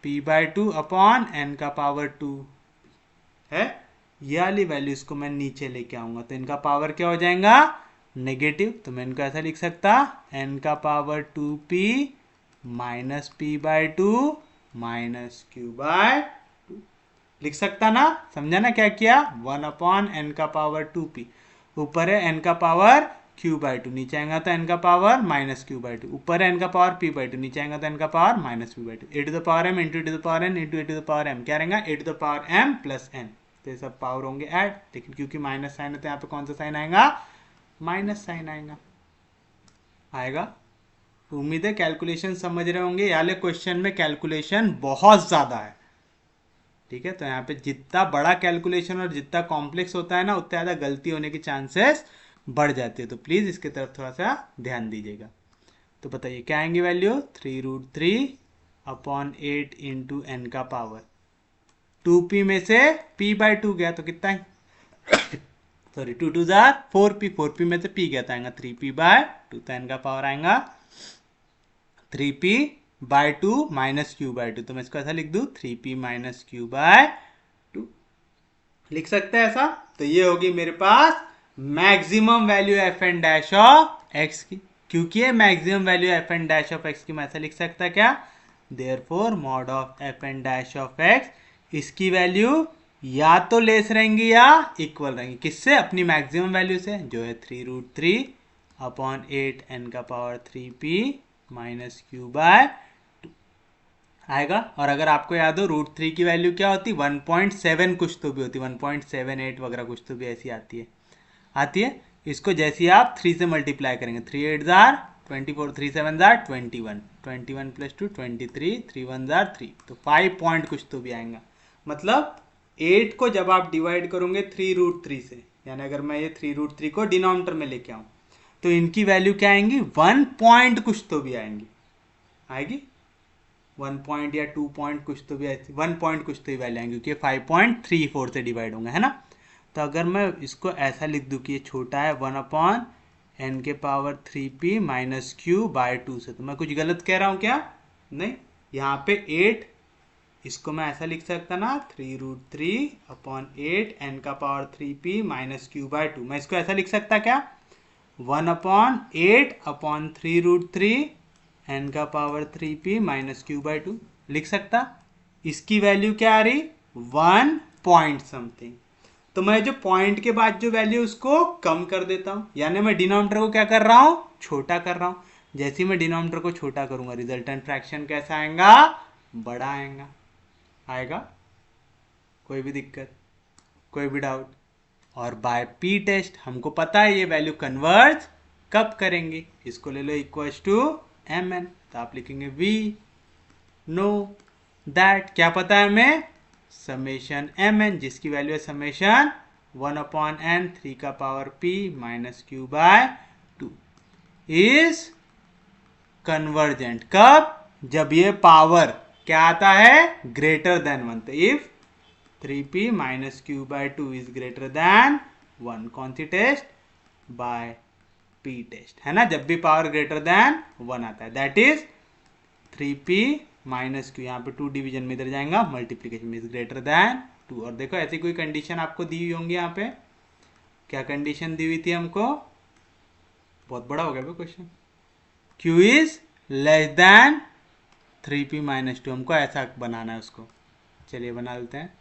p by 2 upon n का पावर 2 है। ये वाली वैल्यू इसको मैं नीचे लेके आऊंगा तो इनका पावर क्या हो जाएगा नेगेटिव, तो मैं इनको ऐसा लिख सकता n का power 2p minus p by 2 minus q by 2 लिख सकता ना, समझा ना क्या किया, 1 अपॉन n का पावर 2p, ऊपर है n का पावर q बाय 2, नीचे आएगा तो n का पावर माइनस q बाय 2, ऊपर है n का पावर p बाय 2, नीचे आएगा तो n का power minus p by 2, a to the power m into to the power n into a to the power m, क्या रहेगा a to the power m plus n, तो ये सब power होंगे ऐड, लेकिन क्योंकि माइनस साइन है तो यहाँ पे कौन सा साइन आएगा, माइनस साइन आएगा। उम्मीद है कैलकुलेशन समझ रहे होंगे, याले क्वेश्चन में कैलकुलेशन बहुत ज्यादा है, ठीक है। तो यहाँ पे जितना बड़ा कैलकुलेशन और जितना कॉम्प्लेक्स होता है ना उतना ज़्यादा गलती होने की चांसेस बढ़ जाती है, तो प्लीज़ इसके तरफ थोड़ा सा ध्यान दीजिएगा। तो बताइए क्या आएंगी वैल्यू, 3√3 अपॉन 8 इंटू एन का पावर 2p में से p बाय 2 गया तो कितना है सॉरी 2 2 जार 4p, 4p में से p गया था आएगा 3p बाय 2, तो एन का पावर आएगा 3p bye 2 minus q by 2, तो मैं इसको ऐसा लिख दूं 3p माइनस q बाय 2 लिख सकते हैं ऐसा। तो ये होगी मेरे पास maximum value f n dash of x की, क्योंकि ये maximum value f n dash of x की मैं ऐसा लिख सकता क्या, therefore mod of f n dash of x, इसकी वैल्यू या तो लेस रहेंगी या इक्वल रहेंगी, किससे, अपनी मैक्सिमम वैल्यू से जो है 3√3 अपॉन 8 एन का power 3p minus q by 2 आएगा। और अगर आपको याद हो √3 की वैल्यू क्या होती, 1.7 कुछ तो भी होती, 1.78 वगैरह कुछ तो भी ऐसी आती है। इसको जैसे ही आप 3 से मल्टीप्लाई करेंगे, 3 8 जार 24, 3 7 जार 21, 21 प्लस 2 23, 3 1 जार 3, तो 5 पॉइंट कुछ तो भी आएगा। मतलब 8 को जब आप डिवाइड करोगे 3√3 से, यानी अगर मैं ये 3√3 को डिनोमिनेटर में लेके आऊं तो इनकी वैल्यू क्या आएंगी, 1 पॉइंट कुछ तो भी आएगी 1 पॉइंट या 2 पॉइंट कुछ तो भी, 1 पॉइंट कुछ तो ही वैल्यू आएंगी क्योंकि 5.34 से डिवाइड होंगे, है ना। तो अगर मैं इसको ऐसा लिख दूं कि ये छोटा है 1 अपॉन एन के power 3p minus q by 2 से, तो मैं कुछ गलत कह रहा हूँ क्या, नहीं, यहाँ पे 8, इसको मैं ऐसा लिख सकता ना 3√3 अपॉन 8 एन का power 3p minus q by 2, मैं इसको ऐसा लिख सकता क्या, 1 अपॉन 8 अपॉन 3√3 एन का power 3p minus q by 2 लिख सकता। इसकी वैल्यू क्या आ रही, 1 पॉइंट समथिंग, तो मैं जो पॉइंट के बाद जो वैल्यू उसको कम कर देता हूं, यानी मैं डिनोमिनेटर को क्या कर रहा हूं, छोटा कर रहा हूं। जैसे ही मैं डिनोमिनेटर को छोटा करूंगा रिजल्टेंट फ्रैक्शन कैसा आएगा, बड़ा आएगा। कोई भी दिक्कत, कोई भी डाउट। और बाय पी टेस्ट हमको पता है ये वैल्यू कन्वर्ज कब करेंगे, इसको ले लो इक्वल्स टू एम एन, तो आप लिखेंगे वी नो दैट, क्या पता है हमें, समेशन एम एन, जिसकी वैल्यू है समेशन 1 अपॉन एन 3 का power p minus q by 2 is convergent, कब, जब ये पावर क्या आता है, ग्रेटर देन 1, तो if 3p minus q by 2 is greater than 1, कौन सी टेस्ट, बाय पी टेस्ट, है ना। जब भी पावर ग्रेटर देन 1 आता है that is 3p minus q, यहाँ पे 2 डिवीजन में इधर जाएगा, मल्टीप्लीकेशन में इज ग्रेटर देन 2। और देखो ऐसी कोई कंडीशन आपको दी हुई होंगी, यहाँ पे क्या कंडीशन दी हुई थी हमको, बहुत बड़ा हो गया question, q is less than 3p minus 2, हमको ऐसा बनाना है उसको। चलिए बना लेते हैं।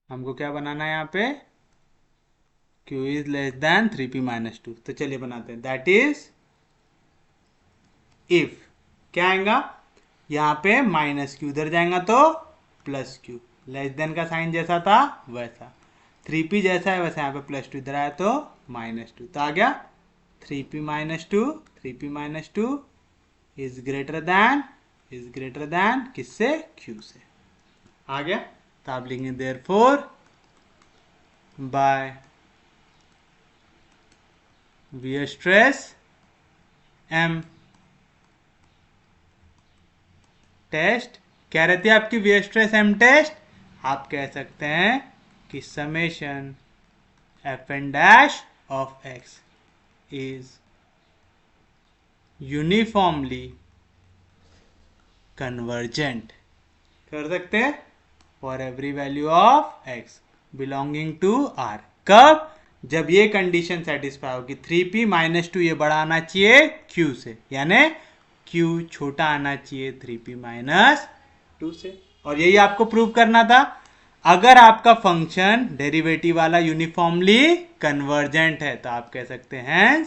हमको क्या बनाना है यहाँ पे, q is less than 3p minus 2। तो चलिए बनाते हैं। दैट इज इफ क्या आएगा, यहाँ पे माइनस क्यू, उधर जाएगा तो प्लस क्यू, लेस देन का साइन जैसा था वैसा, 3p जैसा है वैसा यहाँ पे प्लस 2, इधर आया तो माइनस 2, तो आ गया 3p minus 2। 3p minus 2 is greater than किससे, q से। आ गया। तो आप लिखेंगे देयरफॉर बाय वीयरस्ट्रेस m टेस्ट, क्या रहती है आपकी वीयरस्ट्रेस m टेस्ट, आप कह सकते हैं कि summation f n dash of x is uniformly convergent, कर सकते हैं for every value of x belonging to R. कब, जब ये कंडीशन सेटिस्फाई होगी, 3p माइनस 2 ये बड़ा आना चाहिए q से, यानी q छोटा आना चाहिए 3p माइनस 2 से। और यही आपको प्रूव करना था। अगर आपका फंक्शन डेरिवेटिव वाला यूनिफॉर्मली कन्वर्जेंट है तो आप कह सकते हैं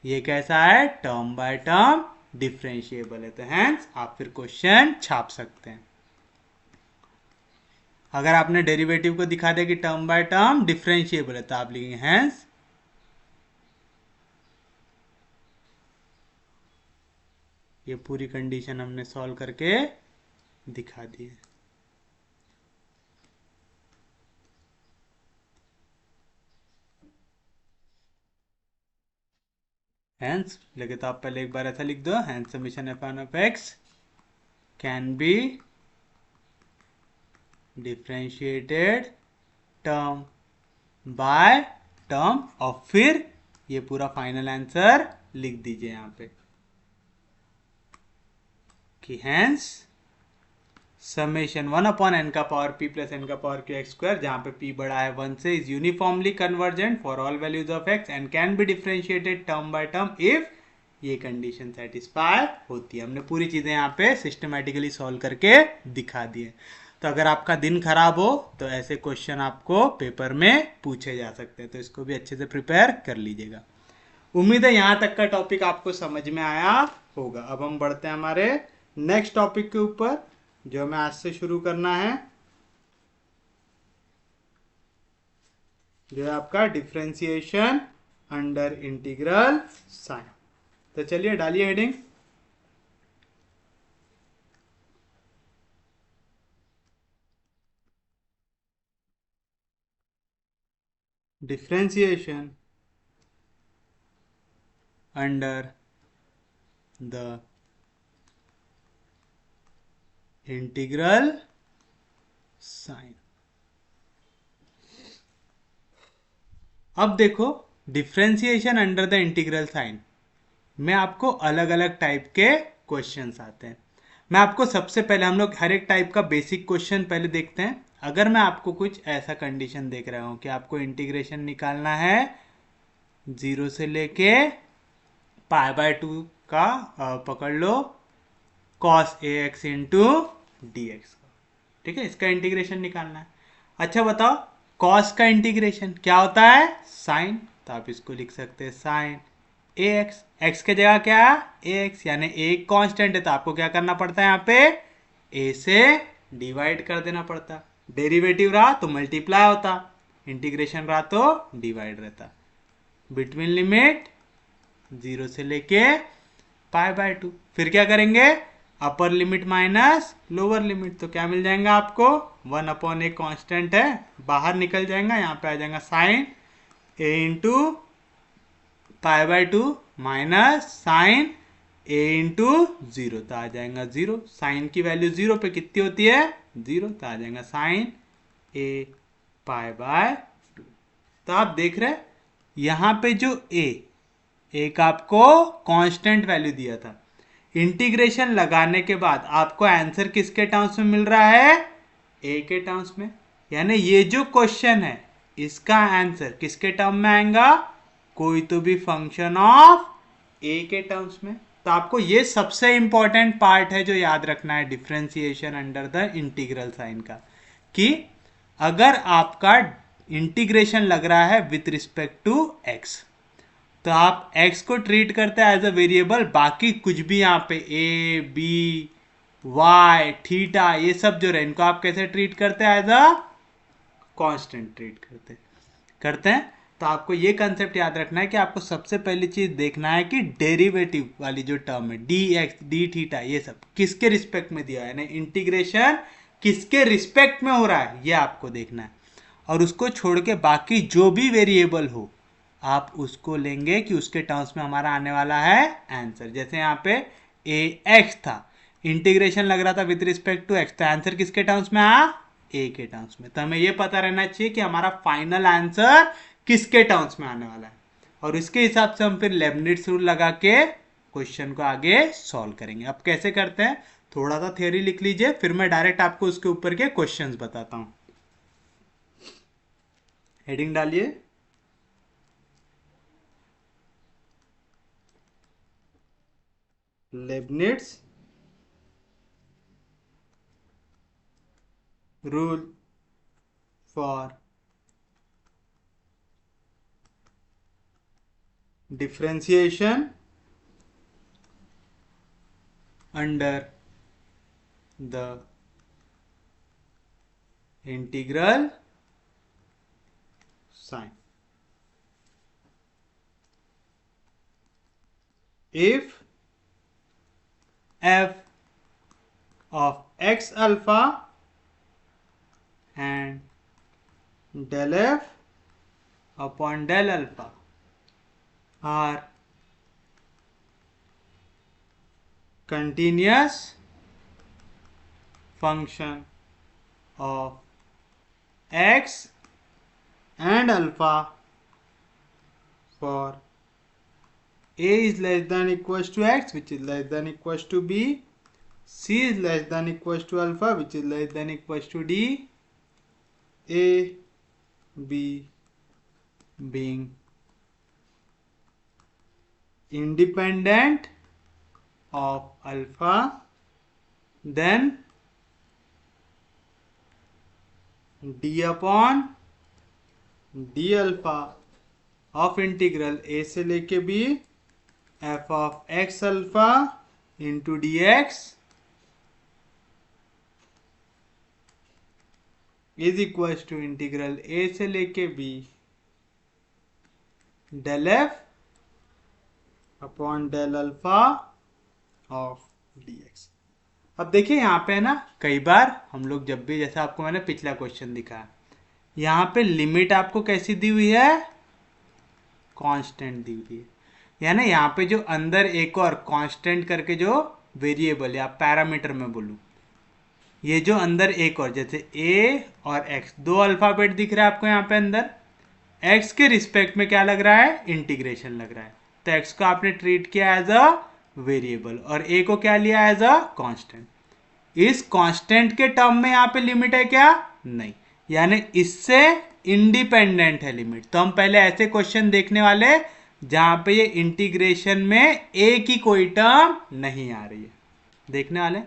ये कैसा है, टर्म बाय टर्म डिफरेंशिएबल है, तो हैंस आप फिर क्वेश्चन छाप सकते हैं। अगर आपने डेरिवेटिव को दिखा दिया कि टर्म बाय टर्म डिफरेंशिएबल है तो आप लिखेंगे हैंस ये पूरी कंडीशन हमने सॉल्व करके दिखा दी है। हैंस लगे तो आप पहले एक बार ऐसा लिख दो, hence summation f n of x can be differentiated term by term, और फिर ये पूरा फाइनल आंसर लिख दीजिए यहाँ पे कि हैंस समेशन 1 अपॉन एन का पावर p प्लस एन का पावर q एक्स स्क्वायर, जहां पे p बड़ा है 1 से, is uniformly convergent for all values of x and can be differentiated term by term if ये कंडीशन सेटिस्फाई होती है। हमने पूरी चीजें यहाँ पे सिस्टमैटिकली सॉल्व करके दिखा दी है। तो अगर आपका दिन खराब हो तो ऐसे क्वेश्चन आपको पेपर में पूछे जा सकते हैं, तो इसको भी अच्छे से प्रिपेयर कर लीजिएगा। उम्मीद है यहाँ तक का टॉपिक आपको समझ में आया होगा। अब हम बढ़ते हैं हमारे नेक्स्ट टॉपिक के ऊपर, जो हमें आज से शुरू करना है, जो है आपका डिफरेंशिएशन अंडर इंटीग्रल साइन। तो चलिए डालिए heading. Differentiation under the integral sign. अब देखो, differentiation under the integral sign में आपको अलग अलग टाइप के क्वेश्चंस आते हैं। मैं आपको सबसे पहले, हम लोग हर एक टाइप का बेसिक क्वेश्चन पहले देखते हैं। अगर मैं आपको कुछ ऐसा कंडीशन देख रहा हूं कि आपको इंटीग्रेशन निकालना है 0 से लेके π/2 का, पकड़ लो cos ax इंटू dx का, ठीक है, इसका इंटीग्रेशन निकालना है। अच्छा बताओ, cos का इंटीग्रेशन क्या होता है, साइन, तो आप इसको लिख सकते हैं साइन ax, x के जगह क्या है ax, यानी एक कांस्टेंट है तो आपको क्या करना पड़ता है, यहाँ पे a से डिवाइड कर देना पड़ता। डेरिवेटिव रहा तो मल्टीप्लाई होता, इंटीग्रेशन रहा तो डिवाइड रहता। बिटवीन लिमिट 0 से लेके π/2, फिर क्या करेंगे, upper limit minus lower limit, तो क्या मिल जाएगा आपको, 1 अपॉन एक कांस्टेंट है बाहर निकल जाएगा, यहाँ पे आ जाएगा sine a into π/2 minus sine a into 0, तो आ जाएगा 0। साइन की वैल्यू 0 पे कितनी होती है, 0, तो आ जाएगा साइन a π/2। तो आप देख रहे हैं यहाँ पे जो एक आपको कांस्टेंट वैल्यू दिया था, इंटीग्रेशन लगाने के बाद आपको आंसर किसके टर्म्स में मिल रहा है, a के टर्म्स में। यानी ये जो क्वेश्चन है इसका आंसर किसके टर्म में आएगा, कोई तो भी फंक्शन ऑफ ए के टर्म्स में। तो आपको ये सबसे इंपॉर्टेंट पार्ट है जो याद रखना है differentiation under the integral sign का, कि अगर आपका इंटीग्रेशन लग रहा है विथ रिस्पेक्ट टू एक्स, तो आप x को ट्रीट करते हैं एज अ वेरिएबल, बाकी कुछ भी यहाँ पे a b y थीटा ये सब जो रहे इनको आप कैसे ट्रीट करते हैं, एज अ कांस्टेंट ट्रीट करते हैं। तो आपको ये कंसेप्ट याद रखना है कि आपको सबसे पहली चीज देखना है कि डेरिवेटिव वाली जो टर्म है डी एक्स डी थीटा ये सब किसके रिस्पेक्ट में दिया है, यानी इंटीग्रेशन किसके रिस्पेक्ट में हो रहा है, ये आपको देखना है। और उसको छोड़ के बाकी जो भी वेरिएबल हो आप उसको लेंगे कि उसके टर्म्स में हमारा आने वाला है आंसर। जैसे यहाँ पे ए एक्स था, इंटीग्रेशन लग रहा था विद रिस्पेक्ट टू एक्स, तो आंसर किसके टर्म्स में आया, ए के टर्म्स में। तो हमें ये पता रहना चाहिए कि हमारा फाइनल आंसर किसके टर्म्स में आने वाला है, और इसके हिसाब से हम फिर लेबनिट्ज रूल लगा के क्वेश्चन को आगे सॉल्व करेंगे। अब कैसे करते हैं, थोड़ा सा थ्योरी लिख लीजिए, फिर मैं डायरेक्ट आपको उसके ऊपर के क्वेश्चंस बताता हूं। हेडिंग डालिए, Leibniz rule for differentiation under the integral sign. If f of x alpha and del f upon del alpha are continuous function of x and alpha for a is less than equals to x, which is less than equals to b, c is less than equals to alpha, which is less than equals to d, a b being independent of alpha, then d upon d alpha of integral a से लेके b f of x alpha into dx is equals to integral a से लेके b del f upon del alpha of dx। अब देखिए यहाँ पे है ना, कई बार हम लोग जब भी, जैसे आपको मैंने पिछला क्वेश्चन दिखाया, यहाँ पे लिमिट आपको कैसी दी हुई है, कांस्टेंट दी हुई है। यानी यहाँ पे जो अंदर एक और कांस्टेंट करके जो वेरिएबल या पैरामीटर में बोलूँ, ये जो अंदर एक और, जैसे a और x दो अल्फाबेट दिख रहा है आपको यहाँ पे अंदर, x के रिस्पेक्ट में क्या लग रहा है, इंटीग्रेशन लग रहा है। तो x को आपने ट्रीट किया एज अ वेरिएबल और a को क्या लिया एज अ कांस्टेंट। इस कांस्टेंट के टर्म में यहाँ पे लिमिट है क्या, नहीं, यानी इससे इंडिपेंडेंट है लिमिट। तो हम पहले ऐसे क्वेश्चन देखने वाले जहां पे ये इंटीग्रेशन में a की कोई टर्म नहीं आ रही है, देखने वाले।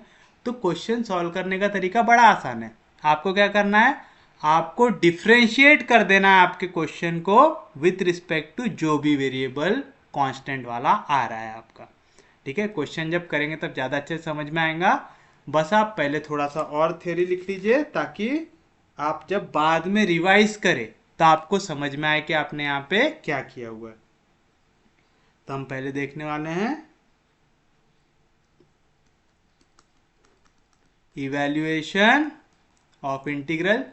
तो क्वेश्चन सॉल्व करने का तरीका बड़ा आसान है। आपको क्या करना है, आपको डिफ्रेंशिएट कर देना है आपके क्वेश्चन को विथ रिस्पेक्ट टू जो भी वेरिएबल कांस्टेंट वाला आ रहा है आपका। ठीक है, क्वेश्चन जब करेंगे तब ज़्यादा अच्छे से समझ में आएगा। बस आप पहले थोड़ा सा और थ्योरी लिख लीजिए ताकि आप जब बाद में रिवाइज करें तो आपको समझ में आए कि आपने यहाँ पे क्या किया हुआ है। तो हम पहले देखने वाले हैं इवैल्यूएशन ऑफ इंटीग्रल।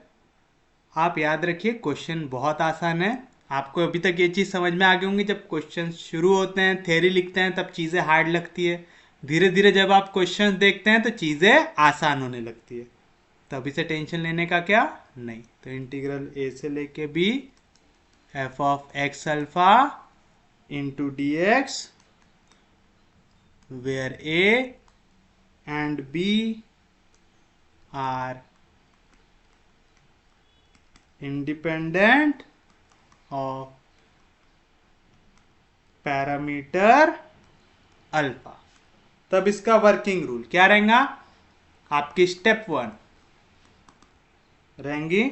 आप याद रखिए क्वेश्चन बहुत आसान है, आपको अभी तक ये चीज़ समझ में आ गई होंगी, जब क्वेश्चन शुरू होते हैं थ्योरी लिखते हैं तब चीज़ें हार्ड लगती है, धीरे धीरे जब आप क्वेश्चन देखते हैं तो चीज़ें आसान होने लगती है। तो अभी से टेंशन लेने का क्या नहीं। तो इंटीग्रल a से लेके b f of x alpha into d x where a and b are independent of parameter alpha. तब इसका वर्किंग रूल क्या रहेगा? आपकी स्टेप 1 रहेंगी,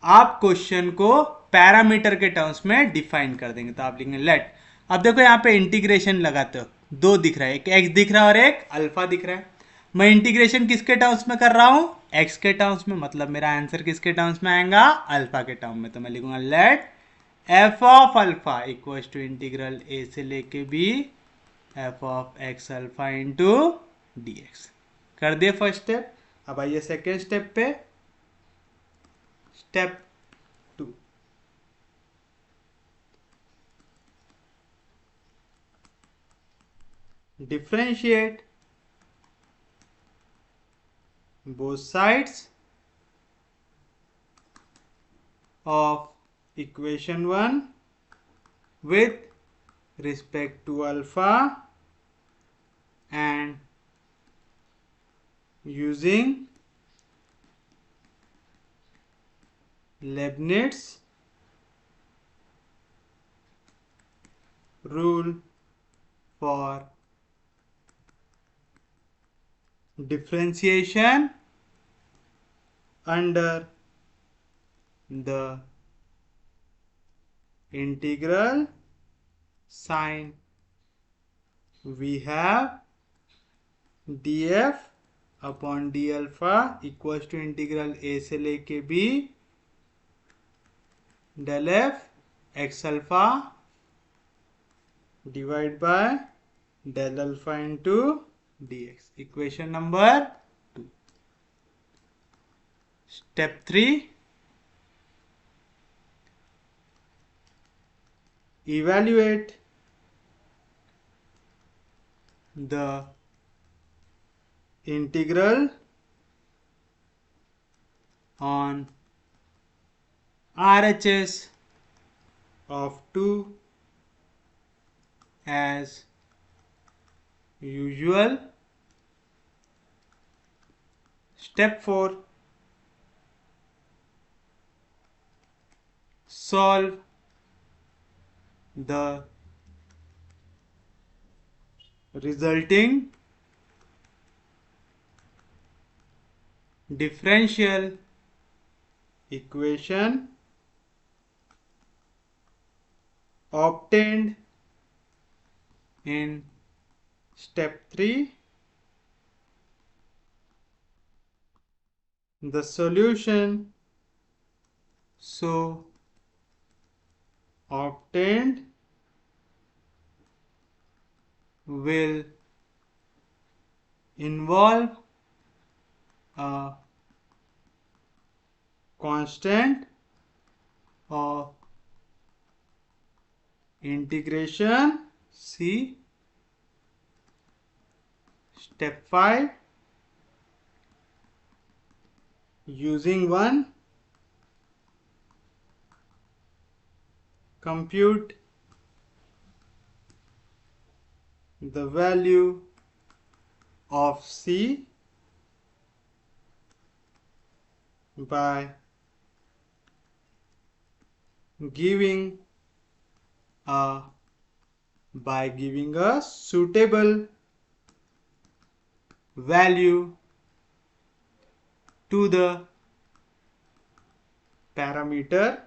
आप क्वेश्चन को पैरामीटर के टर्म्स में डिफाइन कर देंगे। तो आप लिखेंगे लेट, अब देखो यहाँ पे इंटीग्रेशन लगाते हो, दो दिख रहा है, एक एक्स दिख रहा है और एक अल्फा दिख रहा है। मैं इंटीग्रेशन किसके टर्म्स में कर रहा हूं? एक्स के टर्म्स में, मतलब मेरा आंसर किसके टर्म्स में आएगा? अल्फा के टर्म में। तो मैं लिखूंगा let f of alpha equal to integral a से लेके b f of x alpha into d x. कर दिए फर्स्ट स्टेप। अब आइए सेकेंड स्टेप पे। Step 2, differentiate both sides of equation 1 with respect to alpha and using Leibniz rule for differentiation under the integral sign. We have df upon d alpha equal to integral a से लेके b del f x alpha divide by del alpha into d x. Equation number 2। Step 3, evaluate the integral on RHS of 2 as usual. Step 4, solve the resulting differential equation obtained in step 3. The solution so obtained will involve a constant of integration c. Step 5, using 1, compute the value of c by giving a suitable value to the parameter.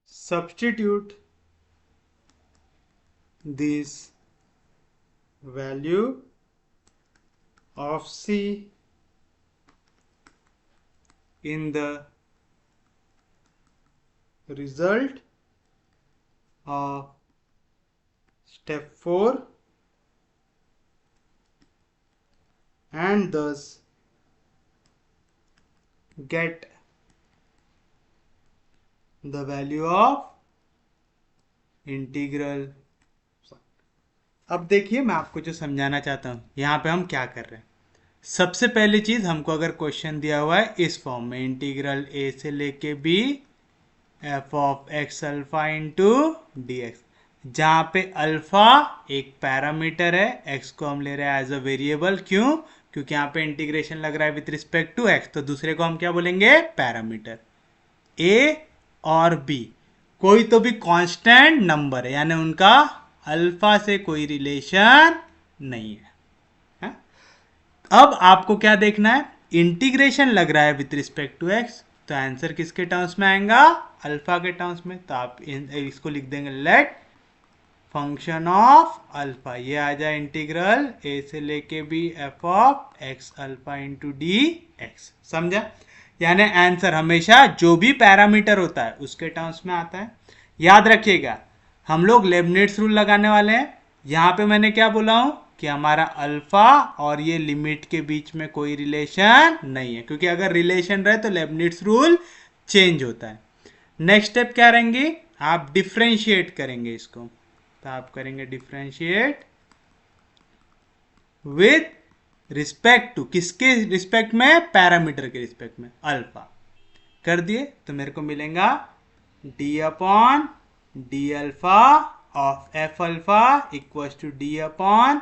Substitute this value of c in the result of step 4 and thus get the value of integral. अब देखिए मैं आपको जो समझाना चाहता हूं, यहां पे हम क्या कर रहे हैं। सबसे पहली चीज, हमको अगर क्वेश्चन दिया हुआ है इस फॉर्म में, इंटीग्रल ए से लेके b f of x alpha into d x, जहां पे अल्फा एक पैरामीटर है, एक्स को हम ले रहे हैं एज अ वेरिएबल। क्यों? क्योंकि यहाँ पे इंटीग्रेशन लग रहा है विथ रिस्पेक्ट टू एक्स, तो दूसरे को हम क्या बोलेंगे? पैरामीटर। ए और बी कोई तो भी कांस्टेंट नंबर है, यानी उनका अल्फा से कोई रिलेशन नहीं है, है? अब आपको क्या देखना है? इंटीग्रेशन लग रहा है विथ रिस्पेक्ट टू एक्स, तो आंसर किसके टर्म्स में आएगा? अल्फा के टर्म्स में। तो आप इसको लिख देंगे लेट फंक्शन ऑफ अल्फा, ये आ जाए इंटीग्रल ए से लेके b f of x alpha into d x. समझा? यानी आंसर हमेशा जो भी पैरामीटर होता है उसके टर्म्स में आता है। याद रखिएगा, हम लोग लेबनिट्ज रूल लगाने वाले हैं। यहां पे मैंने क्या बोला हूं कि हमारा अल्फा और ये लिमिट के बीच में कोई रिलेशन नहीं है, क्योंकि अगर रिलेशन रहे तो लेबनिट्ज रूल चेंज होता है। नेक्स्ट स्टेप क्या रहेंगी? आप डिफ्रेंशिएट करेंगे इसको, तो आप करेंगे डिफ्रेंशिएट विथ रिस्पेक्ट टू, किसके रिस्पेक्ट में? पैरामीटर के रिस्पेक्ट में, अल्फा। कर दिए तो मेरे को मिलेगा d upon d alpha of f alpha equal to d upon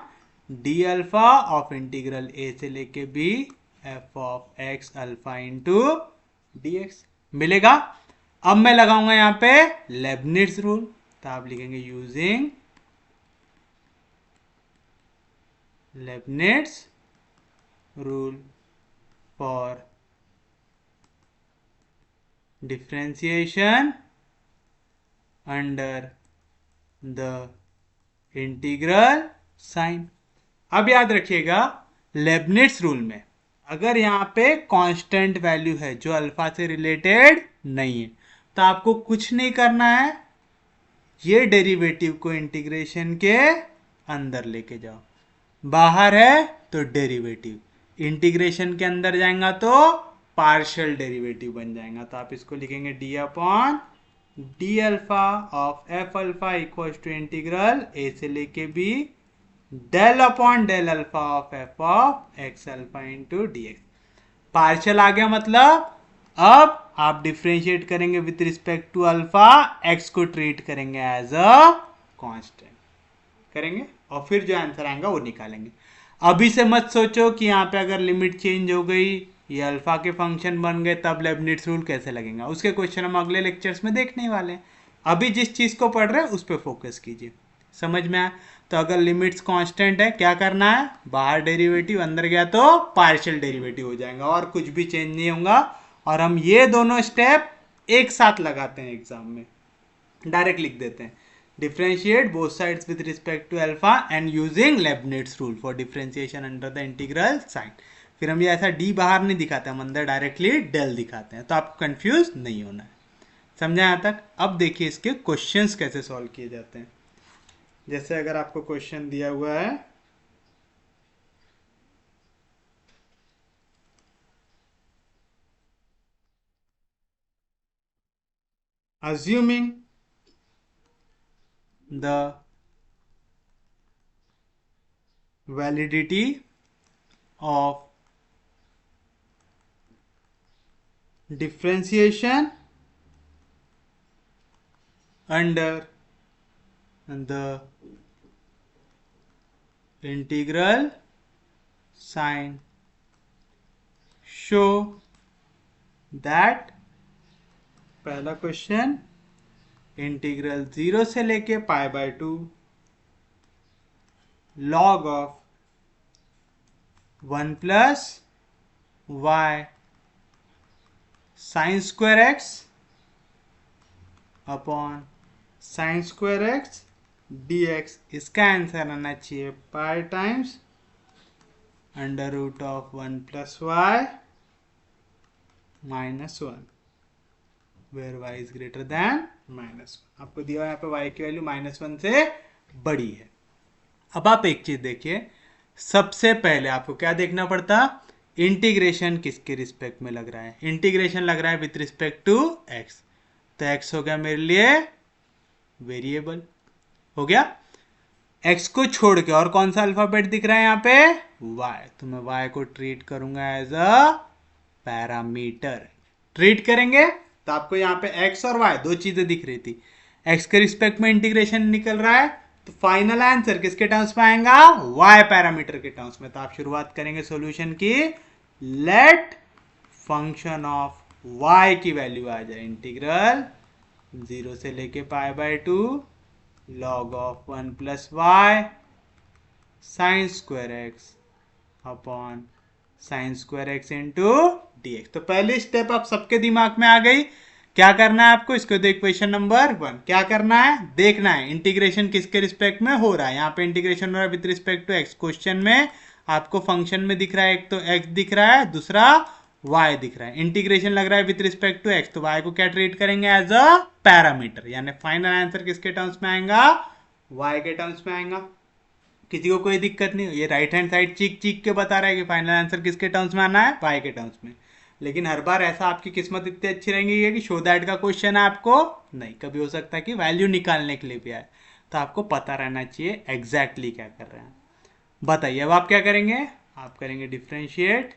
d alpha of integral a से लेके b f of x alpha into d x मिलेगा। अब मैं लगाऊंगा यहां पे लेबनिट्ज रूल, तो आप लिखेंगे using Leibniz rule for differentiation under the integral sign. अब याद रखिएगा, लेबनिट्ज रूल में अगर यहां पे कांस्टेंट वैल्यू है जो अल्फा से रिलेटेड नहीं है, तो आपको कुछ नहीं करना है, ये डेरिवेटिव को इंटीग्रेशन के अंदर लेके जाओ। बाहर है तो डेरिवेटिव, इंटीग्रेशन के अंदर जाएगा तो पार्शियल डेरिवेटिव बन जाएगा। तो आप इसको लिखेंगे d upon d alpha of f alpha equal to integral a से लेके b del upon del alpha of f of x alpha into d x. Partial आ गया, मतलब अब आप डिफ्रेंशिएट करेंगे with respect to alpha, x को treat करेंगे एज अ कांस्टेंट करेंगे, और फिर जो आंसर आएगा वो निकालेंगे। अभी से मत सोचो कि यहाँ पे अगर लिमिट चेंज हो गई, ये अल्फा के फंक्शन बन गए, तब लेबनिट्ज रूल कैसे लगेगा, उसके क्वेश्चन हम अगले लेक्चर्स में देखने वाले हैं। अभी जिस चीज को पढ़ रहे हैं उस पर फोकस कीजिए। समझ में आया? तो अगर लिमिट्स कांस्टेंट है, क्या करना है? बाहर डेरिवेटिव, अंदर गया तो पार्शियल डेरिवेटिव हो जाएगा, और कुछ भी चेंज नहीं होगा। और हम ये दोनों स्टेप एक साथ लगाते हैं एग्जाम में, डायरेक्ट लिख देते हैं differentiate both sides with respect to alpha and using Leibniz rule for differentiation under the integral sign। फिर हम ये ऐसा d बाहर नहीं दिखाते, हम अंदर डायरेक्टली डेल दिखाते हैं, तो आपको कंफ्यूज नहीं होना है। समझा यहाँ तक? अब देखिए इसके क्वेश्चंस कैसे सॉल्व किए जाते हैं। जैसे अगर आपको क्वेश्चन दिया हुआ है, assuming the validity of differentiation under the integral sign, show that, पहला क्वेश्चन, इंटीग्रल 0 से लेके pi by 2 log of 1 plus y sine square x upon sine square x d x. इसका आंसर आना चाहिए pi times under root of 1 plus y minus 1 where y is greater than minus 1। आपको दिया यहाँ पे y की value -1 से बड़ी है। अब आप एक चीज देखिए, सबसे पहले आपको क्या देखना पड़ता? इंटीग्रेशन किसके रिस्पेक्ट में लग रहा है? इंटीग्रेशन लग रहा है विथ रिस्पेक्ट टू x, तो x हो गया मेरे लिए वेरिएबल, हो गया। x को छोड़ के और कौन सा अल्फाबेट दिख रहा है यहाँ पे? y, तो मैं y को ट्रीट करूंगा एज अ पैरामीटर। ट्रीट करेंगे तो आपको यहाँ पे x और y दो चीजें दिख रही थी। एक्स के रिस्पेक्ट में इंटीग्रेशन निकल रहा है, तो फाइनल आंसर किसके टर्म्स में आएगा, वाई पैरामीटर के टर्म्स में। तो आप शुरुआत करेंगे सॉल्यूशन की, लेट फंक्शन ऑफ वाई की वैल्यू आ जाए इंटीग्रल 0 से लेके π/2 log of 1 plus y sine square x upon sine square x into dx। तो पहली स्टेप आप सबके दिमाग में आ गई। क्या करना है आपको, इसको देख क्वेश्चन नंबर 1 क्या करना है, देखना है इंटीग्रेशन किसके रिस्पेक्ट में हो रहा है। यहाँ पे इंटीग्रेशन हो रहा है with respect to x. Question में आपको फंक्शन में दिख रहा है, एक तो एक्स दिख रहा है, दूसरा वाई दिख रहा है। इंटीग्रेशन लग रहा है विद रिस्पेक्ट टू एक्स, तो वाई को क्या ट्रीट करेंगे, एज अ पैरामीटर, यानी फाइनल आंसर किसके टर्म्स में आएगा, वाई के टर्म्स में आएगा। किसी को कोई दिक्कत नहीं, ये राइट हैंड साइड चीख चीख के बता रहा है कि फाइनल आंसर किसके टर्म्स में आना है, वाई के टर्म्स में। लेकिन हर बार ऐसा आपकी किस्मत इतनी अच्छी रहेंगी कि शो दैट का क्वेश्चन है आपको नहीं, कभी हो सकता है कि वैल्यू निकालने के लिए भी आए, तो आपको पता रहना चाहिए एग्जैक्टली क्या कर रहे हैं। बताइए अब आप क्या करेंगे, आप करेंगे डिफ्रेंशिएट।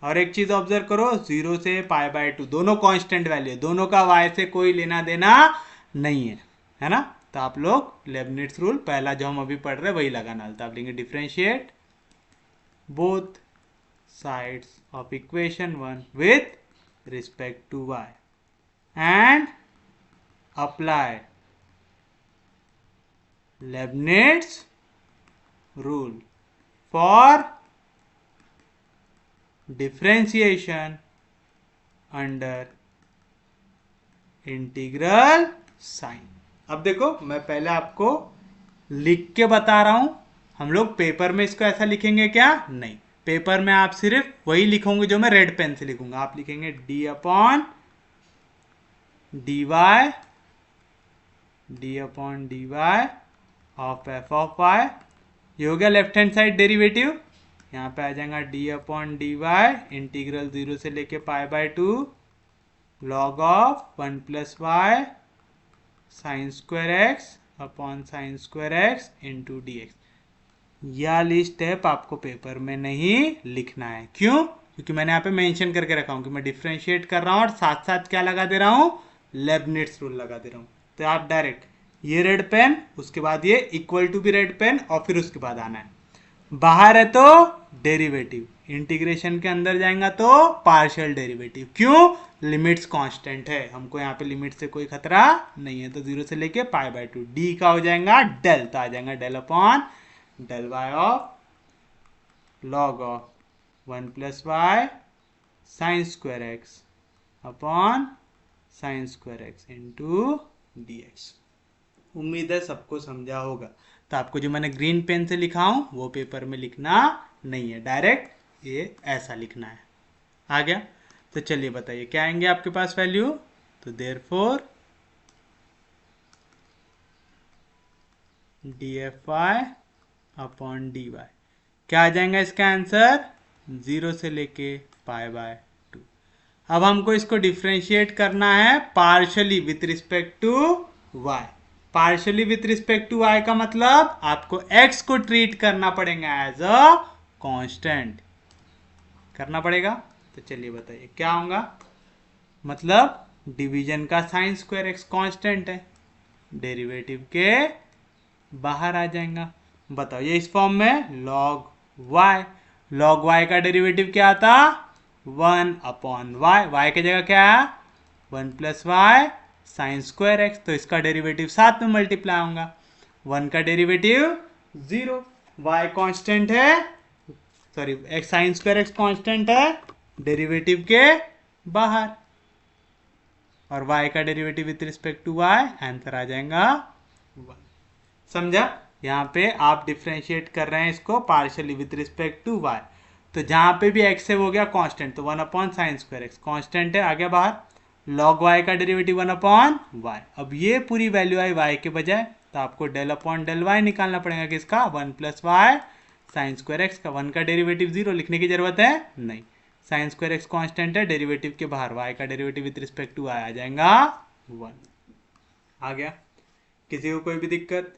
और एक चीज ऑब्जर्व करो, 0 से π/2 दोनों कांस्टेंट वैल्यू है, दोनों का y से कोई लेना देना नहीं है ना। तो आप लोग लेबनिट्स रूल पहला जो हम अभी पढ़ रहे हैं वही लगाना। तो आप लेंगे differentiate both sides of equation 1 with respect to y and apply Leibniz rule for differentiation under integral sign. अब देखो मैं पहले आपको लिख के बता रहा हूं, हम लोग पेपर में इसको ऐसा लिखेंगे क्या, नहीं, पेपर में आप सिर्फ वही लिखोगे जो मैं रेड पेन से लिखूंगा। आप लिखेंगे d upon dy of f of y, ये हो गया लेफ्ट हैंड साइड डेरिवेटिव। यहाँ पे आ जाएगा d अपॉन dy इंटीग्रल 0 से लेके π/2 log of 1 plus y sine square x upon sine square x into dx। यह स्टेप आपको पेपर में नहीं लिखना है, क्यों, क्योंकि मैंने यहाँ पे मेंशन करके रखा हूँ कि मैं डिफ्रेंशिएट कर रहा हूँ और साथ साथ क्या लगा दे रहा हूँ, लेबनिट्स रूल लगा दे रहा हूँ। तो आप डायरेक्ट ये रेड पेन, उसके बाद ये इक्वल टू भी रेड पेन, और फिर उसके बाद आना है, बाहर है तो डेरिवेटिव, इंटीग्रेशन के अंदर जाएगा तो पार्शियल डेरिवेटिव। क्यों, लिमिट्स कांस्टेंट है, हमको यहाँ पे लिमिट से कोई खतरा नहीं है। तो 0 से लेके π/2 डी का हो जाएगा डेल, तो आ जाएगा del upon del y of log of 1 plus y sine square x upon sine square x into dx। उम्मीद है सबको समझा होगा। तो आपको जो मैंने ग्रीन पेन से लिखा हूं वो पेपर में लिखना नहीं है, डायरेक्ट ये ऐसा लिखना है। आ गया, तो चलिए बताइए क्या आएंगे आपके पास वैल्यू। तो देयरफॉर dfy अपॉन dy क्या आ जाएगा इसका आंसर, 0 से लेके π/2। अब हमको इसको डिफ्रेंशिएट करना है partially with respect to y। Partially with respect to y का मतलब आपको x को ट्रीट करना पड़ेगा एज अ कांस्टेंट, करना पड़ेगा। तो चलिए बताइए क्या होगा, मतलब डिवीजन का साइन स्क्वायर एक्स कांस्टेंट है, डेरिवेटिव के बाहर आ जाएगा। बताओ ये इस फॉर्म में log y का डेरिवेटिव क्या आता, 1 अपॉन y की जगह क्या है 1 plus y sine square x, तो इसका डेरिवेटिव साथ में मल्टीप्लाई होगा, 1 का डेरिवेटिव 0, y कांस्टेंट है, sorry x sine square x constant है डेरिवेटिव के बाहर, और y का derivative with respect to y, answer आ जाएगा 1। समझा, यहाँ पे आप डिफ्रेंशिएट कर रहे हैं इसको partially with respect to y, तो जहां पे भी x है वो गया कांस्टेंट, तो 1 upon sine square x constant है, आ गया बाहर, log y का डेरिवेटिव 1 अपॉन y। अब ये पूरी वैल्यू आई y के बजाय, तो आपको डेल अपॉन डेल y निकालना पड़ेगा, किसका 1 plus y sine square x का, 1 का डेरिवेटिव 0 लिखने की जरूरत है नहीं, साइन स्क्वायर एक्स कांस्टेंट है, डेरिवेटिव के बाहर y का derivative with respect to y आ जाएगा 1। आ गया, किसी को कोई भी दिक्कत,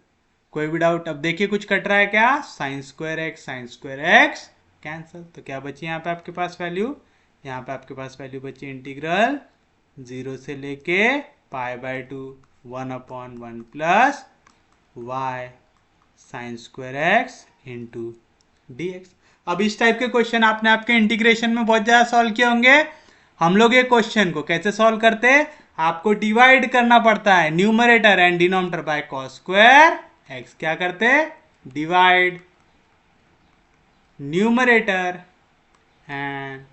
कोई भी डाउट। अब देखिए कुछ कट रहा है क्या, साइन स्क्वायर एक्स कैंसिल, तो क्या बची यहाँ पे आपके पास वैल्यू, यहाँ पे आपके पास वैल्यू बची इंटीग्रल 0 से लेके pi by 2 1/1 plus y sine square x into d x. अब इस टाइप के क्वेश्चन आपने आपके इंटीग्रेशन में बहुत ज्यादा सॉल्व किए होंगे। हम लोग ये क्वेश्चन को कैसे सॉल्व करते हैं, आपको डिवाइड करना पड़ता है numerator and denominator by cos square x. क्या करते हैं, divide numerator and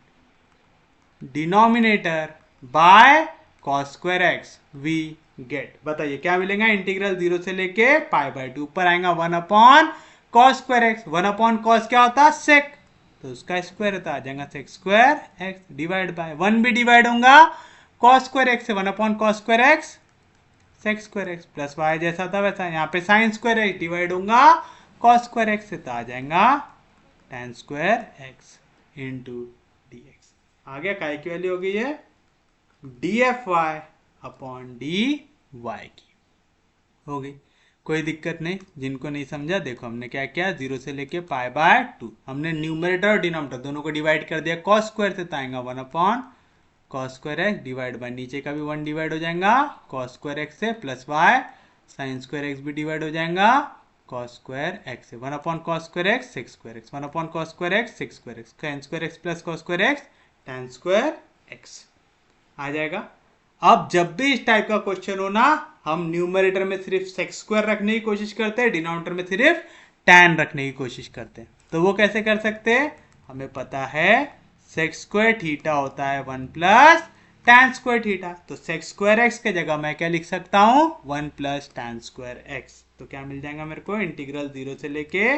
denominator by cos square x we get. बताइए क्या मिलेगा, इंटीग्रल 0 से लेके पाई बाय 2, ऊपर आएगा 1 कॉस स्क्वायर एक्स। 1 कॉस क्या होता है, सेक, तो उसका स्क्वायर होता आ जाएगा sec square x divide by 1 भी डिवाइड होगा कॉस स्क्वायर एक्स से, 1 cos square x sec square x plus y जैसा था वैसा। यहाँ पे साइन स्क्वायर एक्स डिवाइड होगा कॉस स्क्वायर एक्स से, तो आ जाएगा tan square x into d x. आ गया, काय की वैल्यू हो गई है d f y upon d y की हो गई। कोई दिक्कत नहीं, जिनको नहीं समझा देखो हमने क्या किया, 0 से लेके पाई बाय 2 हमने न्यूमरेटर और डिनोमिनेटर दोनों को डिवाइड कर दिया कॉस स्क्वायर से, तो आएगा 1 cos square x divide by नीचे का भी 1 डिवाइड हो जाएगा कॉस स्क्वायर एक्स से, plus y sine square x भी डिवाइड हो जाएगा कॉस स्क्वायर एक्स से, 1 cos square x sec square x, 1 cos square x sec square x, tan square x plus cos square x tan square x आ जाएगा। अब जब भी इस टाइप का क्वेश्चन हो ना, हम न्यूमरेटर में सिर्फ सेक्स स्क्वायर रखने की कोशिश करते हैं, डिनोमिनेटर में सिर्फ tan रखने की कोशिश करते हैं। तो वो कैसे कर सकते हैं, हमें पता है सेक्स स्क्वायर थीटा होता है 1 प्लस tan स्क्वायर थीटा, तो सेक्स स्क्वायर एक्स के जगह मैं क्या लिख सकता हूं 1 प्लस tan स्क्वायर एक्स। तो क्या मिल जाएगा मेरे को, इंटीग्रल 0 से लेके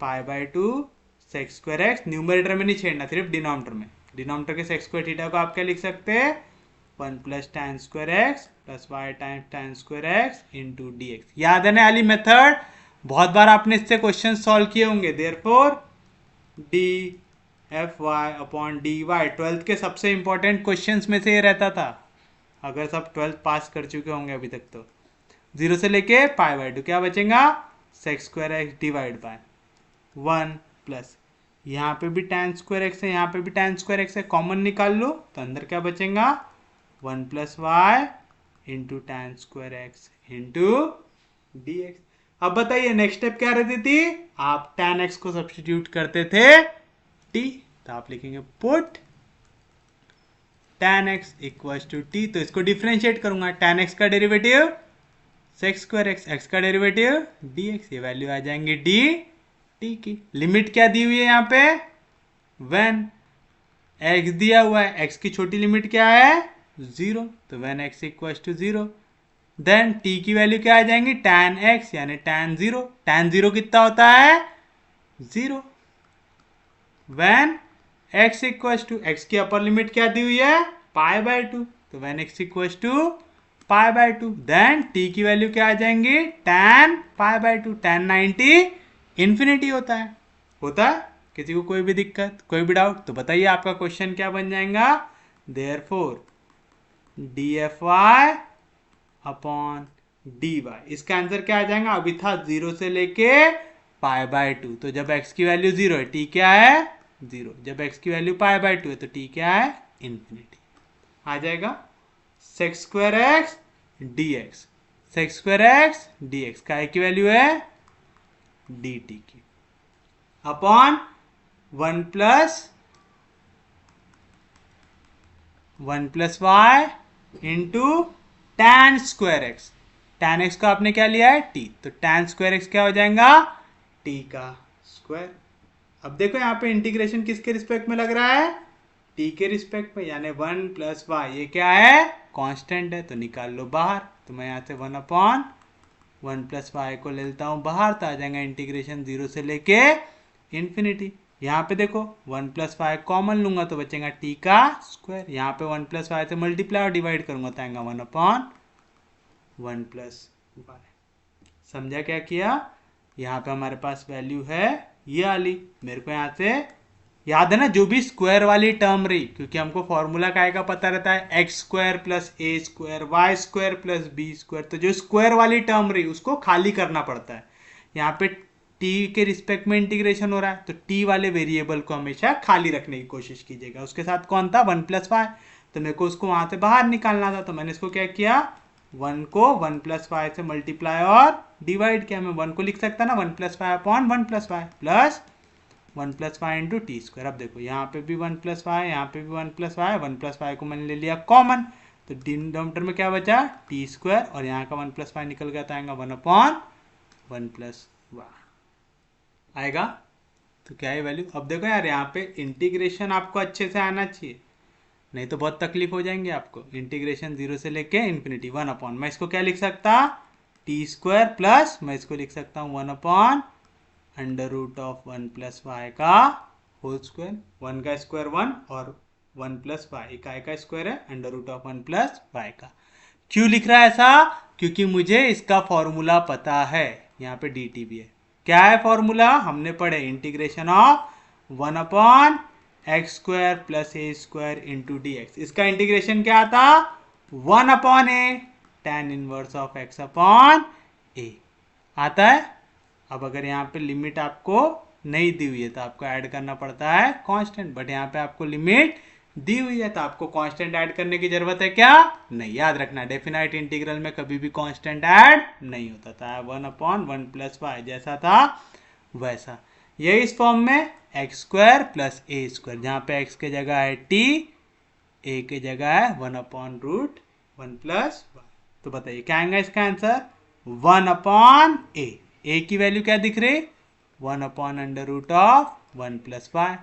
pi by 2 sex square x, numerator में नहीं छेड़ना सिर्फ डिनोमिनेटर में, डिनोमिनेटर के सेक्स स्क्वायर थीटा को आप क्या लिख सकते हैं 1 plus tan square x plus y times tan square x into d x. याद है ना वाली मेथड, बहुत बार आपने इससे क्वेश्चन सॉल्व किए होंगे। Therefore d f y upon d y 12th के सबसे इंपॉर्टेंट क्वेश्चंस में से ये रहता था, अगर सब 12th पास कर चुके होंगे अभी तक। तो 0 से लेके पाई बाय 2 क्या बचेगा sex square x divide by 1 plus, यहाँ पे भी tan स्क्वायर एक्स है, यहाँ पे भी tan स्क्वायर एक्स है, कॉमन निकाल लो तो अंदर क्या बचेगा 1 plus y into tan square x into d x. अब बताइए नेक्स्ट स्टेप क्या रहती थी, आप tan एक्स को सब्स्टिट्यूट करते थे t, तो आप लिखेंगे put tan x equals to t, तो इसको डिफरेंशिएट करूंगा, tan एक्स का derivative sec square x, x का डेरिवेटिव dx, ये वैल्यू आ जाएंगे डी टी की। लिमिट क्या दी हुई है यहाँ पे, व्हेन x दिया हुआ है, x की छोटी लिमिट क्या है 0, तो when x equals to 0 then t की वैल्यू क्या आ जाएंगी tan x यानी tan 0, tan 0 कितना होता है 0, when x equals to, x की अपर लिमिट क्या दी हुई है पाई बाय 2, तो when x equals to pi by 2 then t की वैल्यू क्या आ जाएंगी tan pi by 2, tan 90 infinity होता है। किसी को कोई भी दिक्कत कोई भी डाउट तो बताइए, आपका क्वेश्चन क्या बन जाएगा, therefore d f y upon d y, इसका आंसर क्या आ जाएगा, अभी था 0 से लेके पाई बाय 2, तो जब x की वैल्यू 0 है t क्या है 0, जब x की वैल्यू पाई बाय 2 है तो t क्या है इंफिनिटी आ जाएगा। Sec square x d x, sec square x d x का की वैल्यू है डी टी की upon 1 plus y into tan square x, tan x का आपने क्या लिया है t, तो tan स्क्वायर एक्स क्या हो जाएगा t का स्क्वायर। अब देखो यहाँ पे इंटीग्रेशन किसके रिस्पेक्ट में लग रहा है t के रिस्पेक्ट में, यानी 1 प्लस वाई ये क्या है कांस्टेंट है, तो निकाल लो बाहर, तो मैं यहाँ से 1 प्लस वाई को ले लेता हूँ बाहर, तो आ जाएगा इंटीग्रेशन 0 से लेके इंफिनिटी। यहाँ पे देखो 1 प्लस वाई कॉमन लूंगा तो बचेगा t का स्क्वायर, यहाँ पे 1 प्लस वाई से मल्टीप्लाई और डिवाइड करूंगा तो आएगा 1 प्लस वाई। समझा क्या किया, यहाँ पे हमारे पास वैल्यू है ये वाली, मेरे को यहाँ से याद है ना जो भी स्क्वायर वाली टर्म रही, क्योंकि हमको फॉर्मूला काय का पता रहता है x square plus a square y square plus b square, तो जो स्क्वायर वाली टर्म रही उसको खाली करना पड़ता है। यहाँ पे टी के रिस्पेक्ट में इंटीग्रेशन हो रहा है तो टी वाले वेरिएबल को हमेशा खाली रखने की कोशिश कीजिएगा। उसके साथ कौन था 1 प्लस वाई, तो मेरे को उसको वहां से बाहर निकालना था, तो मैंने इसको क्या किया 1 को 1 प्लस वाई से मल्टीप्लाई और डिवाइड किया। मैं 1 को लिख सकता ना 1 plus y upon 1 plus y plus 1 plus y into t square. अब देखो यहाँ पे भी 1 प्लस वाई, यहाँ पे भी 1 प्लस वाई, 1 प्लस वाई को मैंने ले लिया कॉमन, तो डिनोमिनेटर में क्या बचा टी स्क्वायर, और यहाँ का 1 प्लस वाई निकल गया तो आएगा 1 अपॉन 1 प्लस वाई आएगा। तो क्या है वैल्यू। अब देखो यार यहाँ पे इंटीग्रेशन आपको अच्छे से आना चाहिए, नहीं तो बहुत तकलीफ हो जाएंगे आपको। इंटीग्रेशन 0 से लेके इन्फिनिटी 1 अपॉन, मैं इसको क्या लिख सकता टी स्क्वायर प्लस मैं इसको लिख सकता हूँ 1 upon under root of 1 plus y का होल स्क्वायर। 1 का स्क्वायर 1 और 1 प्लस वाई का स्क्वायर है under root of 1 plus y का। क्यों लिख रहा है ऐसा, क्योंकि मुझे इसका फॉर्मूला पता है। यहाँ पे डी टी भी है। क्या है फॉर्मूला, हमने पढ़े integration of 1 upon x square plus a square into d x. इसका इंटीग्रेशन क्या आता 1 upon a tan inverse of x upon a आता है। अब अगर यहाँ पे लिमिट आपको नहीं दी हुई है तो आपको ऐड करना पड़ता है कांस्टेंट, बट यहाँ पे आपको लिमिट दी हुई है तो आपको कांस्टेंट ऐड करने की जरूरत है क्या, नहीं। याद रखना डेफिनाइट इंटीग्रल में कभी भी कांस्टेंट ऐड नहीं होता था। 1 अपॉन 1 प्लस वाई जैसा था वैसा, ये इस फॉर्म में x square plus a square, जहाँ पे एक्स के जगह है टी, ए के जगह है 1 अपॉन रूट 1 प्लस वाई। तो बताइए क्या आएगा इसका आंसर 1 अपॉन ए की वैल्यू क्या दिख रही 1 upon under root of 1 plus y,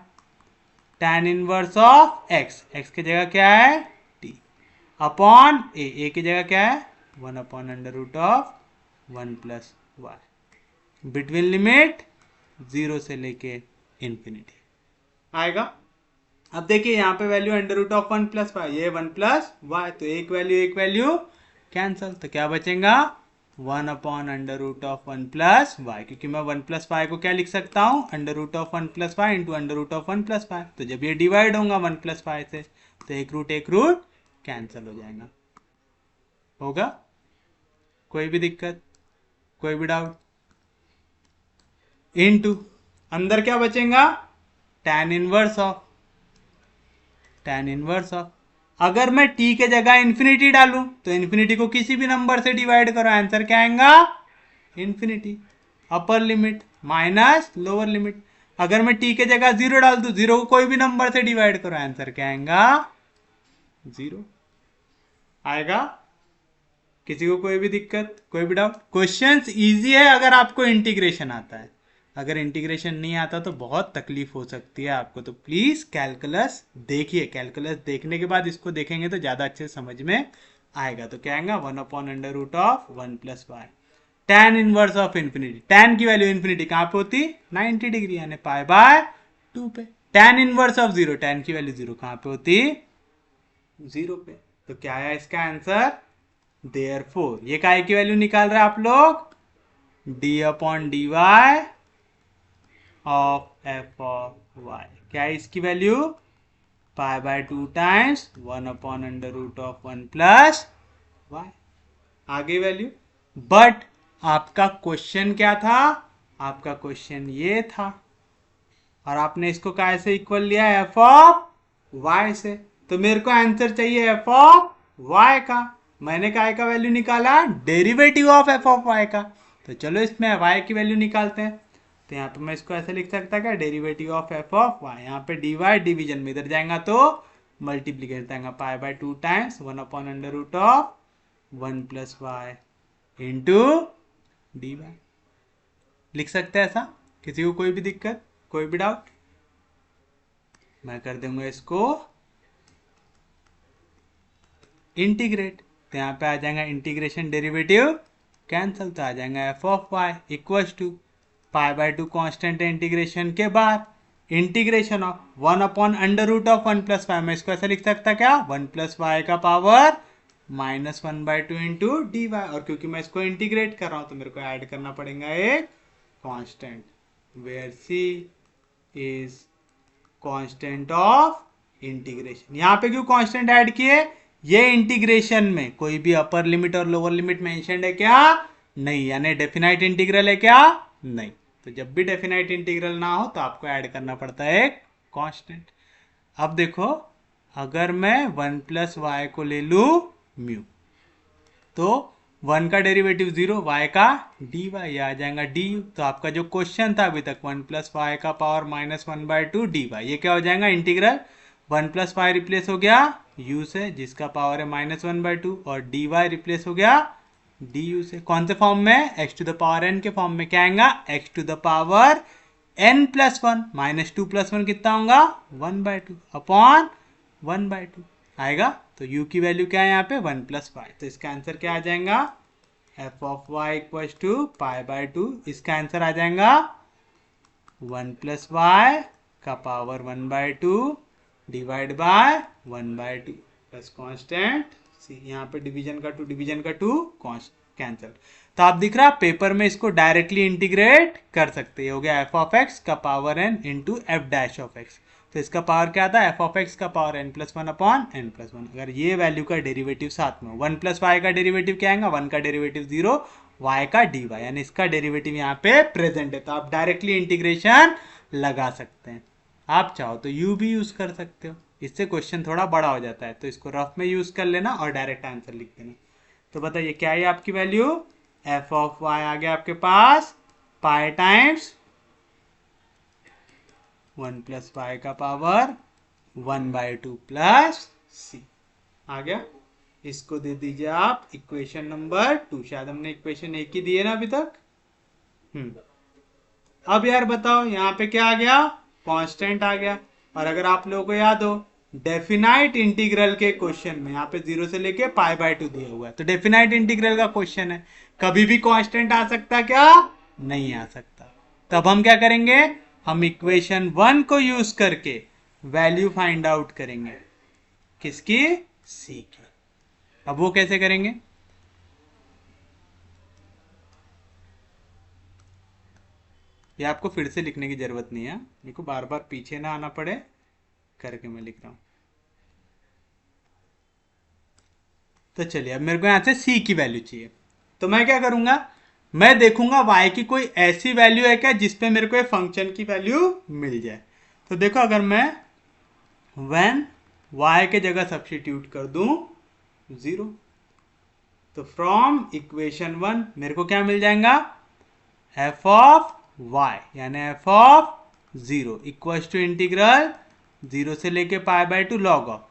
tan inverse of x की जगह क्या है टी, अपॉन ए की जगह क्या है 1 upon under root of 1 plus y, between limit 0 से लेके इन्फिनिटी आएगा। अब देखिए यहाँ पे value under root of 1 plus y, ये 1 प्लस वाई, तो एक वैल्यू कैंसल, तो क्या बचेगा 1 upon under root of 1 plus y, क्योंकि मैं 1 प्लस वाई को क्या लिख सकता हूँ under root of 1 plus y into under root of 1 plus y. तो जब ये डिवाइड होगा 1 प्लस वाई से तो एक रूट कैंसिल हो जाएगा। होगा कोई भी दिक्कत, कोई भी डाउट, इनटू अंदर क्या बचेगा tan इनवर्स ऑफ, अगर मैं t के जगह इन्फिनिटी डालूं तो इन्फिनिटी को किसी भी नंबर से डिवाइड करो, आंसर क्या आएगा infinity, upper limit minus lower limit. अगर मैं t के जगह 0 डाल दूं, 0 को कोई भी नंबर से डिवाइड करो, आंसर क्या आएगा 0 आएगा। किसी को कोई भी दिक्कत, कोई भी डाउट। क्वेश्चंस इजी है अगर आपको इंटीग्रेशन आता है, अगर इंटीग्रेशन नहीं आता तो बहुत तकलीफ हो सकती है आपको। तो प्लीज कैलकुलस देखिए, कैलकुलस देखने के बाद इसको देखेंगे तो ज्यादा अच्छे से समझ में आएगा। तो क्या आएगा 1 upon under root of 1 plus y, tan inverse of infinity, tan की वैल्यू इन्फिनिटी कहां पे होती 90 डिग्री यानी पाई बाय 2 पे, tan इनवर्स ऑफ 0, tan की वैल्यू 0 कहां पे होती 0 पे। तो क्या है इसका आंसर देयरफॉर, ये काय की वैल्यू निकाल रहे हैं आप लोग d upon d y of f of y, क्या है इसकी value pi by 2 times 1 upon under root of 1 plus y, आगे वैल्यू। बट आपका क्वेश्चन क्या था, आपका क्वेश्चन ये था और आपने इसको काय से इक्वल लिया एफ ऑफ वाई से, तो मेरे को आंसर चाहिए एफ ऑफ वाई का। मैंने काय का वैल्यू निकाला derivative of f of y का, तो चलो इसमें वाई की वैल्यू निकालते हैं। तो यहाँ पे मैं इसको ऐसे लिख सकता क्या derivative of f of y, यहाँ पे डी वाई डिविजन में इधर जाएगा तो मल्टीप्लीकेशन जाएगा pi by 2 times 1 upon under root of 1 plus y into d y, लिख सकते हैं ऐसा। किसी को कोई भी दिक्कत, कोई भी डाउट, मैं कर दूंगा इसको इंटीग्रेट, तो यहाँ पे आ जाएगा इंटीग्रेशन डेरिवेटिव कैंसल, तो आ जाएगा f of y equals to pi by 2 constant है इंटीग्रेशन के बाद, integration of 1 upon under root of 1 plus y, मैं इसको ऐसे लिख सकता क्या 1 प्लस वाई का power minus 1 by 2 into d y, और क्योंकि मैं इसको इंटीग्रेट कर रहा हूं तो मेरे को ऐड करना पड़ेगा एक constant, where c is constant of integration. यहां पे क्यों कांस्टेंट ऐड किए, ये इंटीग्रेशन में कोई भी अपर लिमिट और लोअर लिमिट मेंशन्ड है क्या, नहीं, यानी डेफिनाइट इंटीग्रल है क्या, नहीं। तो जब भी डेफिनाइट इंटीग्रल ना हो तो आपको ऐड करना पड़ता है एक कांस्टेंट। अब देखो अगर मैं 1 प्लस वाई को ले लू म्यू, तो 1 का डेरिवेटिव 0, y का dy, ये आ जाएगा du। तो आपका जो क्वेश्चन था अभी तक 1 प्लस वाई का पावर माइनस 1/2 dy, ये क्या हो जाएगा इंटीग्रल 1 प्लस वाई रिप्लेस हो गया u से जिसका पावर है -1/2 और dy रिप्लेस हो गया du से। कौन से फॉर्म में? x to the power n के फॉर्म में। क्या आएगा? x to the power n plus 1, -2 plus 1 कितना होगा? 1/2 अपॉन 1/2 आएगा। तो u की वैल्यू क्या है यहाँ पे? 1 प्लस वाई। तो इसका आंसर क्या आ जाएगा? f of y equal to π/2। इसका आंसर आ जाएगा 1 प्लस वाई का power 1/2 divide by 1/2 plus constant c. यहाँ पे डिवीजन का 2 डिवीजन का 2 कैंसिल। तो आप दिख रहा पेपर में इसको डायरेक्टली इंटीग्रेट कर सकते हैं। हो गया f ऑफ x का power n into F dash of x। तो इसका पावर क्या था? f ऑफ x का power n plus 1 upon n plus 1। अगर ये वैल्यू का डेरिवेटिव साथ में 1 प्लस वाई का डेरिवेटिव क्या आएगा? 1 का डेरिवेटिव 0, y का dy, यानी इसका डेरिवेटिव यहाँ पे प्रेजेंट है। तो आप डायरेक्टली इंटीग्रेशन लगा सकते हैं। आप चाहो तो u भी यूज कर सकते हो, इससे क्वेश्चन थोड़ा बड़ा हो जाता है। तो इसको रफ में यूज कर लेना और डायरेक्ट आंसर लिख देना। तो बताइए क्या है आपकी वैल्यू? f ऑफ y आ गया आपके पास पाई टाइम्स 1 प्लस वाई का पावर 1/2 प्लस सी आ गया। इसको दे दीजिए आप इक्वेशन नंबर 2। शायद हमने इक्वेशन 1 ही दी है ना अभी तक। अब यार बताओ यहाँ पे क्या आ गया? कांस्टेंट आ गया। और अगर आप लोगों को याद हो डेफिनाइट इंटीग्रल के क्वेश्चन में यहाँ पे 0 से लेके π/2 दिया हुआ है। तो डेफिनाइट इंटीग्रल का क्वेश्चन है, कभी भी कांस्टेंट आ सकता क्या? नहीं आ सकता। तब हम क्या करेंगे? हम इक्वेशन 1 को यूज करके वैल्यू फाइंड आउट करेंगे। किसकी? सी की। अब वो कैसे करेंगे? ये आपको फिर से लिखने की जरूरत नहीं है, मेरे को बार बार पीछे ना आना पड़े करके मैं लिख रहा हूं। तो चलिए अब मेरे को यहां से c की वैल्यू चाहिए। तो मैं क्या करूंगा? मैं देखूंगा y की कोई ऐसी वैल्यू है क्या जिसपे मेरे को ये फंक्शन की वैल्यू मिल जाए। तो देखो अगर मैं when y के जगह सब्स्टिट्यूट कर दूं 0, तो फ्रॉम इक्वेशन 1 मेरे को क्या मिल जाएगा? f ऑफ y यानी f of 0 equal to integral 0 से लेके π/2 log of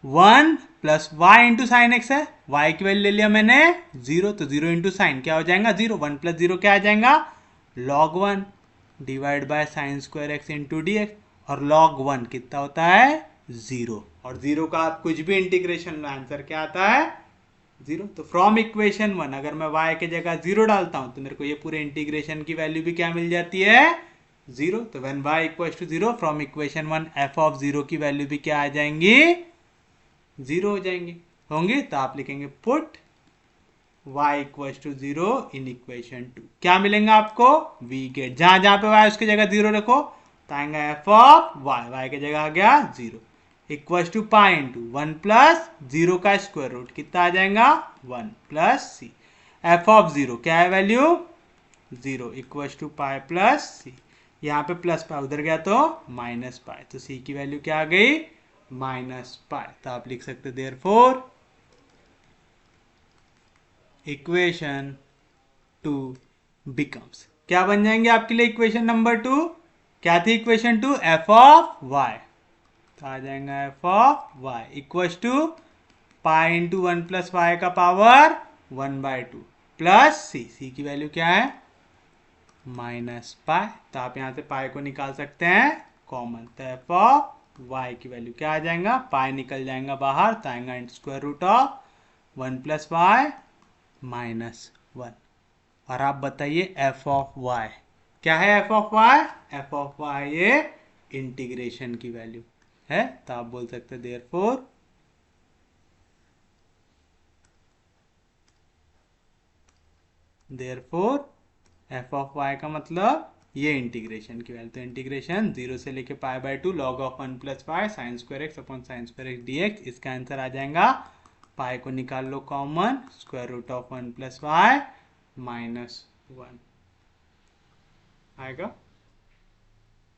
1 plus y into sine x है। y की वैल्यू ले लिया मैंने 0, तो 0 इंटू साइन क्या हो जाएगा? 0। 1 प्लस 0 क्या आ जाएगा? log 1 divide by sine square x into d x. और log 1 कितना होता है? 0। और 0 का आप कुछ भी इंटीग्रेशन आंसर क्या आता है? 0। तो फ्रॉम इक्वेशन 1 अगर मैं y के जगह 0 डालता हूं तो मेरे को ये पूरे इंटीग्रेशन की वैल्यू भी क्या मिल जाती है? 0। तो when y equal to 0 from equation 1 f of 0 की वैल्यू भी क्या आ जाएंगी? 0 हो जाएंगे होंगे। तो आप लिखेंगे put y equal to 0 in equation 2। क्या मिलेगा आपको? v get. जहां जहां पे y उसकी जगह 0 रखो तो आएगा f ऑफ y की जगह आ गया 0 equal to pi into 1 plus 0 का स्क्वायर रूट कितना आ जाएगा? 1 प्लस सी। एफ ऑफ 0 क्या है value? 0 equal to pi plus c. यहाँ पे प्लस पाई उधर गया तो माइनस पाई, तो सी की वैल्यू क्या आ गई? Minus pi. तो आप लिख सकते देयरफॉर इक्वेशन 2 बिकम्स, क्या बन जाएंगे आपके लिए इक्वेशन नंबर 2? क्या थी इक्वेशन 2? F of Y. तो आ जाएगा f of Y equal to pi into 1 plus y का पावर 1/2 प्लस सी। सी की वैल्यू क्या है? Minus pi. तो आप यहां से पाई को निकाल सकते हैं कॉमन। तो एफ ऑफ वाई की वैल्यू क्या आ जाएगा? पाई निकल जाएगा बाहर तो आएगा square root of 1 plus y minus 1। और आप बताइए एफ ऑफ वाई क्या है? F of y, f of y ये इंटीग्रेशन की वैल्यू है। तो आप बोल सकते हैं देयरफॉर एफ ऑफ वाई का मतलब ये इंटीग्रेशन की वैल्यू। तो इंटीग्रेशन 0 से लेके π/2 log of 1 plus y sine square x upon sine square x d x. इसका आंसर आ जाएगा पाई को निकाल लो common, square root of 1 plus y minus 1 आएगा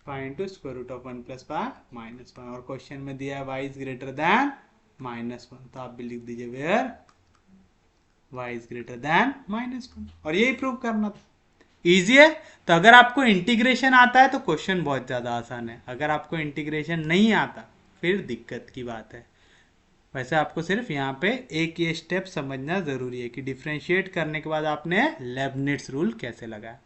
pi into square root of 1 plus y minus 1। और क्वेश्चन में दिया है वाई इज ग्रेटर देन -1, तो आप भी लिख दीजिए where y is greater than -1, और यही प्रूव करना था। ईजी है। तो अगर आपको इंटीग्रेशन आता है तो क्वेश्चन बहुत ज़्यादा आसान है, अगर आपको इंटीग्रेशन नहीं आता फिर दिक्कत की बात है। वैसे आपको सिर्फ यहाँ पे एक ये स्टेप समझना ज़रूरी है कि डिफ्रेंशिएट करने के बाद आपने लेबनिट्ज रूल कैसे लगाया।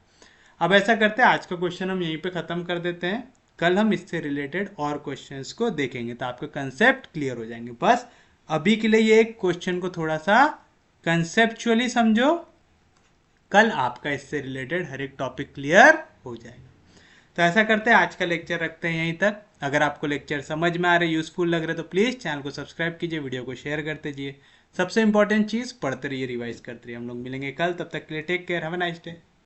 अब ऐसा करते हैं, आज का क्वेश्चन हम यहीं पे ख़त्म कर देते हैं, कल हम इससे रिलेटेड और क्वेश्चंस को देखेंगे तो आपके कंसेप्ट क्लियर हो जाएंगे। बस अभी के लिए ये एक क्वेश्चन को थोड़ा सा कंसेप्चुअली समझो, कल आपका इससे रिलेटेड हर एक टॉपिक क्लियर हो जाएगा। तो ऐसा करते हैं, आज का लेक्चर रखते हैं यहीं तक। अगर आपको लेक्चर समझ में आ रहे, यूजफुल लग रहे तो प्लीज़ चैनल को सब्सक्राइब कीजिए, वीडियो को शेयर करते जाइए। सबसे इंपॉर्टेंट चीज़, पढ़ते रहिए, रिवाइज करते रहिए। हम लोग मिलेंगे कल, तब तक के लिए take care, have a nice day.